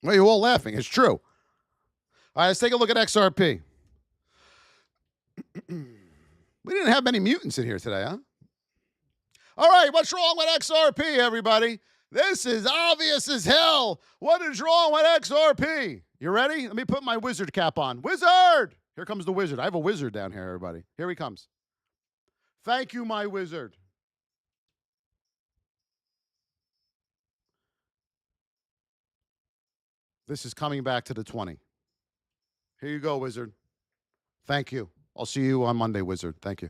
Well, you're all laughing. It's true. All right, let's take a look at XRP. We didn't have many mutants in here today, huh? All right, what's wrong with XRP, everybody? This is obvious as hell. What is wrong with XRP? You ready? Let me put my wizard cap on. Wizard! Here comes the wizard. I have a wizard down here, everybody. Here he comes. Thank you, my wizard. This is coming back to the 20. Here you go, wizard. Thank you. I'll see you on Monday, wizard. Thank you.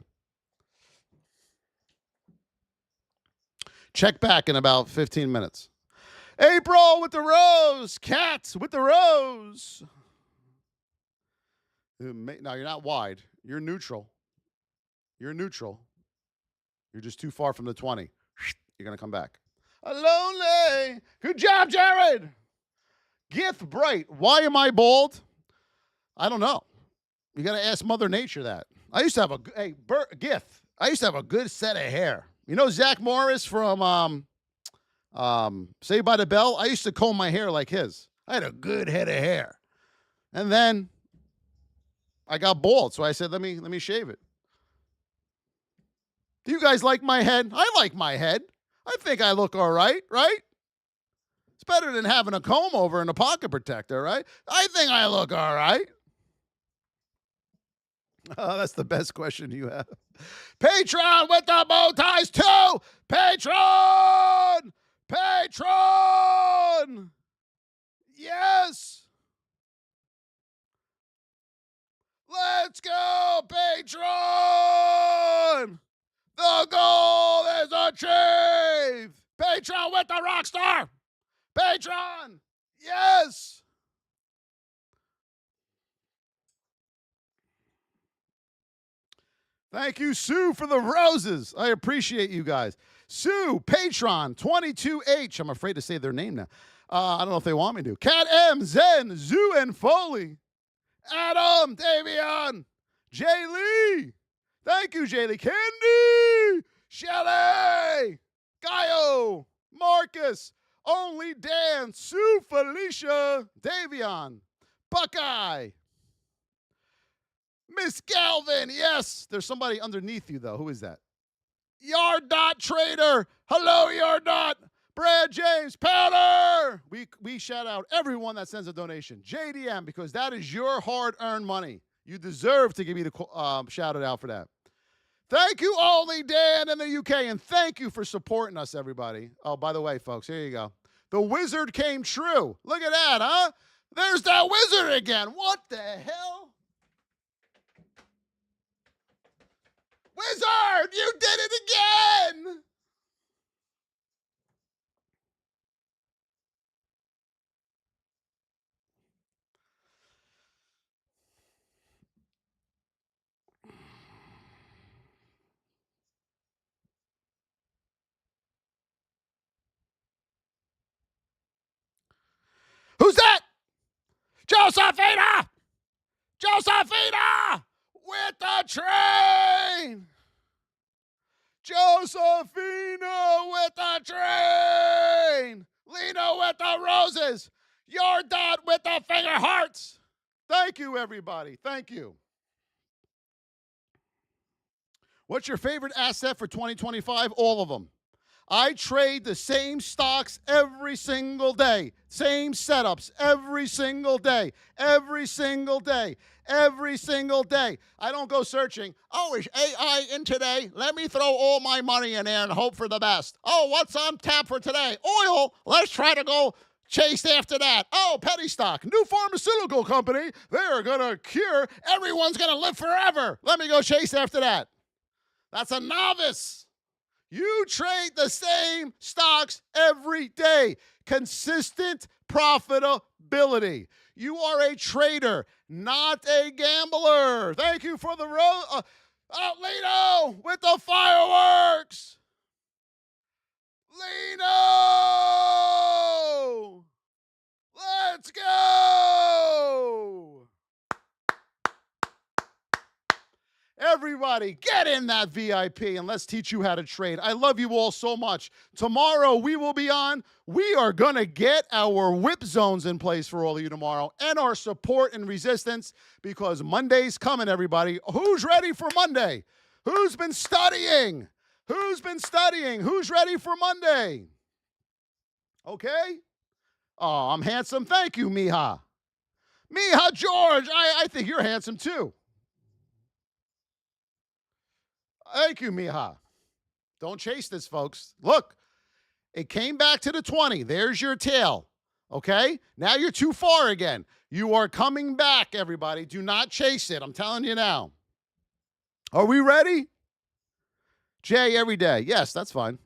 Check back in about 15 minutes. April with the rose. Cat with the rose. Now, you're not wide. You're neutral. You're neutral. You're just too far from the 20. You're going to come back. Lonely. Good job, Jared. Gith Bright. Why am I bald? I don't know. You got to ask Mother Nature that. I used to have a, hey, Gith, I used to have a good set of hair. You know Zach Morris from Saved by the Bell? I used to comb my hair like his. I had a good head of hair. And then I got bald, so I said, let me shave it. Do you guys like my head? I like my head. I think I look all right, right? It's better than having a comb over and a pocket protector, right? I think I look all right. Oh, that's the best question you have. Patreon with the bow ties too. Patreon! Patreon! Yes! Let's go, Patreon! The goal is achieved! Patreon with the rock star! Patreon! Yes! Thank you, Sue, for the roses. I appreciate you guys. Sue, Patreon, 22H. I'm afraid to say their name now. I don't know if they want me to. Cat M, Zen, Zoo, and Foley. Adam, Davion, Jay Lee. Thank you, Jay Lee. Candy, Shelly, Gaio, Marcus, Only Dan, Sue, Felicia, Davion, Buckeye, Miss Galvin. Yes, there's somebody underneath you, though. Who is that? Yard Dot Trader. Hello, Yard Dot. Brad James, Powder. We shout out everyone that sends a donation. JDM, because that is your hard-earned money. You deserve to give me the shout it out for that. Thank you, Only Dan in the UK, and thank you for supporting us, everybody. Oh, by the way, folks, here you go. The wizard came true. Look at that, huh? There's that wizard again. What the hell? Wizard, you did it again! Who's that? Josephina! Josephina! With the train! Josephina with the train! Lena with the roses! Your dad with the finger hearts! Thank you, everybody. Thank you. What's your favorite asset for 2025? All of them. I trade the same stocks every single day. Same setups every single day. Every single day. Every single day. I don't go searching. Oh, is AI in today? Let me throw all my money in there and hope for the best. Oh, what's on tap for today? Oil. Let's try to go chase after that. Oh, penny stock. New pharmaceutical company. They're going to cure. Everyone's going to live forever. Let me go chase after that. That's a novice. You trade the same stocks every day. Consistent profitability. You are a trader, not a gambler. Thank you for the Lino with the fireworks. Lino! Let's go! Everybody, get in that VIP and let's teach you how to trade. I love you all so much. Tomorrow we will be on. We are going to get our whip zones in place for all of you tomorrow and our support and resistance because Monday's coming, everybody. Who's ready for Monday? Who's been studying? Who's been studying? Who's ready for Monday? Okay. Oh, I'm handsome. Thank you, Miha. Miha George, I think you're handsome too. Thank you, Miha. Don't chase this, folks. Look, it came back to the 20. There's your tail. Okay? Now you're too far again. You are coming back, everybody. Do not chase it. I'm telling you now. Are we ready? Jay, every day. Yes, that's fine.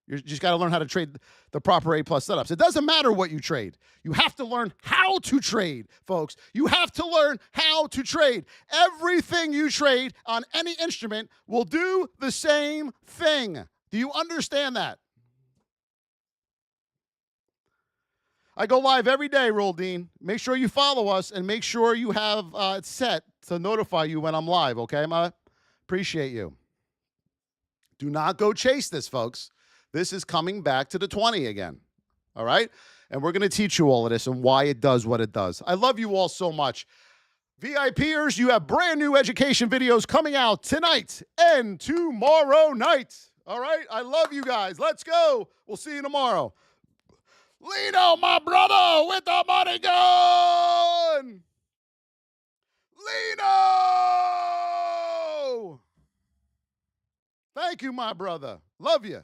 You just got to learn how to trade the proper A+ setups. It doesn't matter what you trade. You have to learn how to trade, folks. You have to learn how to trade. Everything you trade on any instrument will do the same thing. Do you understand that? I go live every day, Roldine. Make sure you follow us and make sure you have it set to notify you when I'm live, okay? I appreciate you. Do not go chase this, folks. This is coming back to the 20 again. All right? And we're going to teach you all of this and why it does what it does. I love you all so much. VIPers, you have brand new education videos coming out tonight and tomorrow night. All right? I love you guys. Let's go. We'll see you tomorrow. Lino, my brother, with the money gun. Lino! Thank you, my brother. Love you.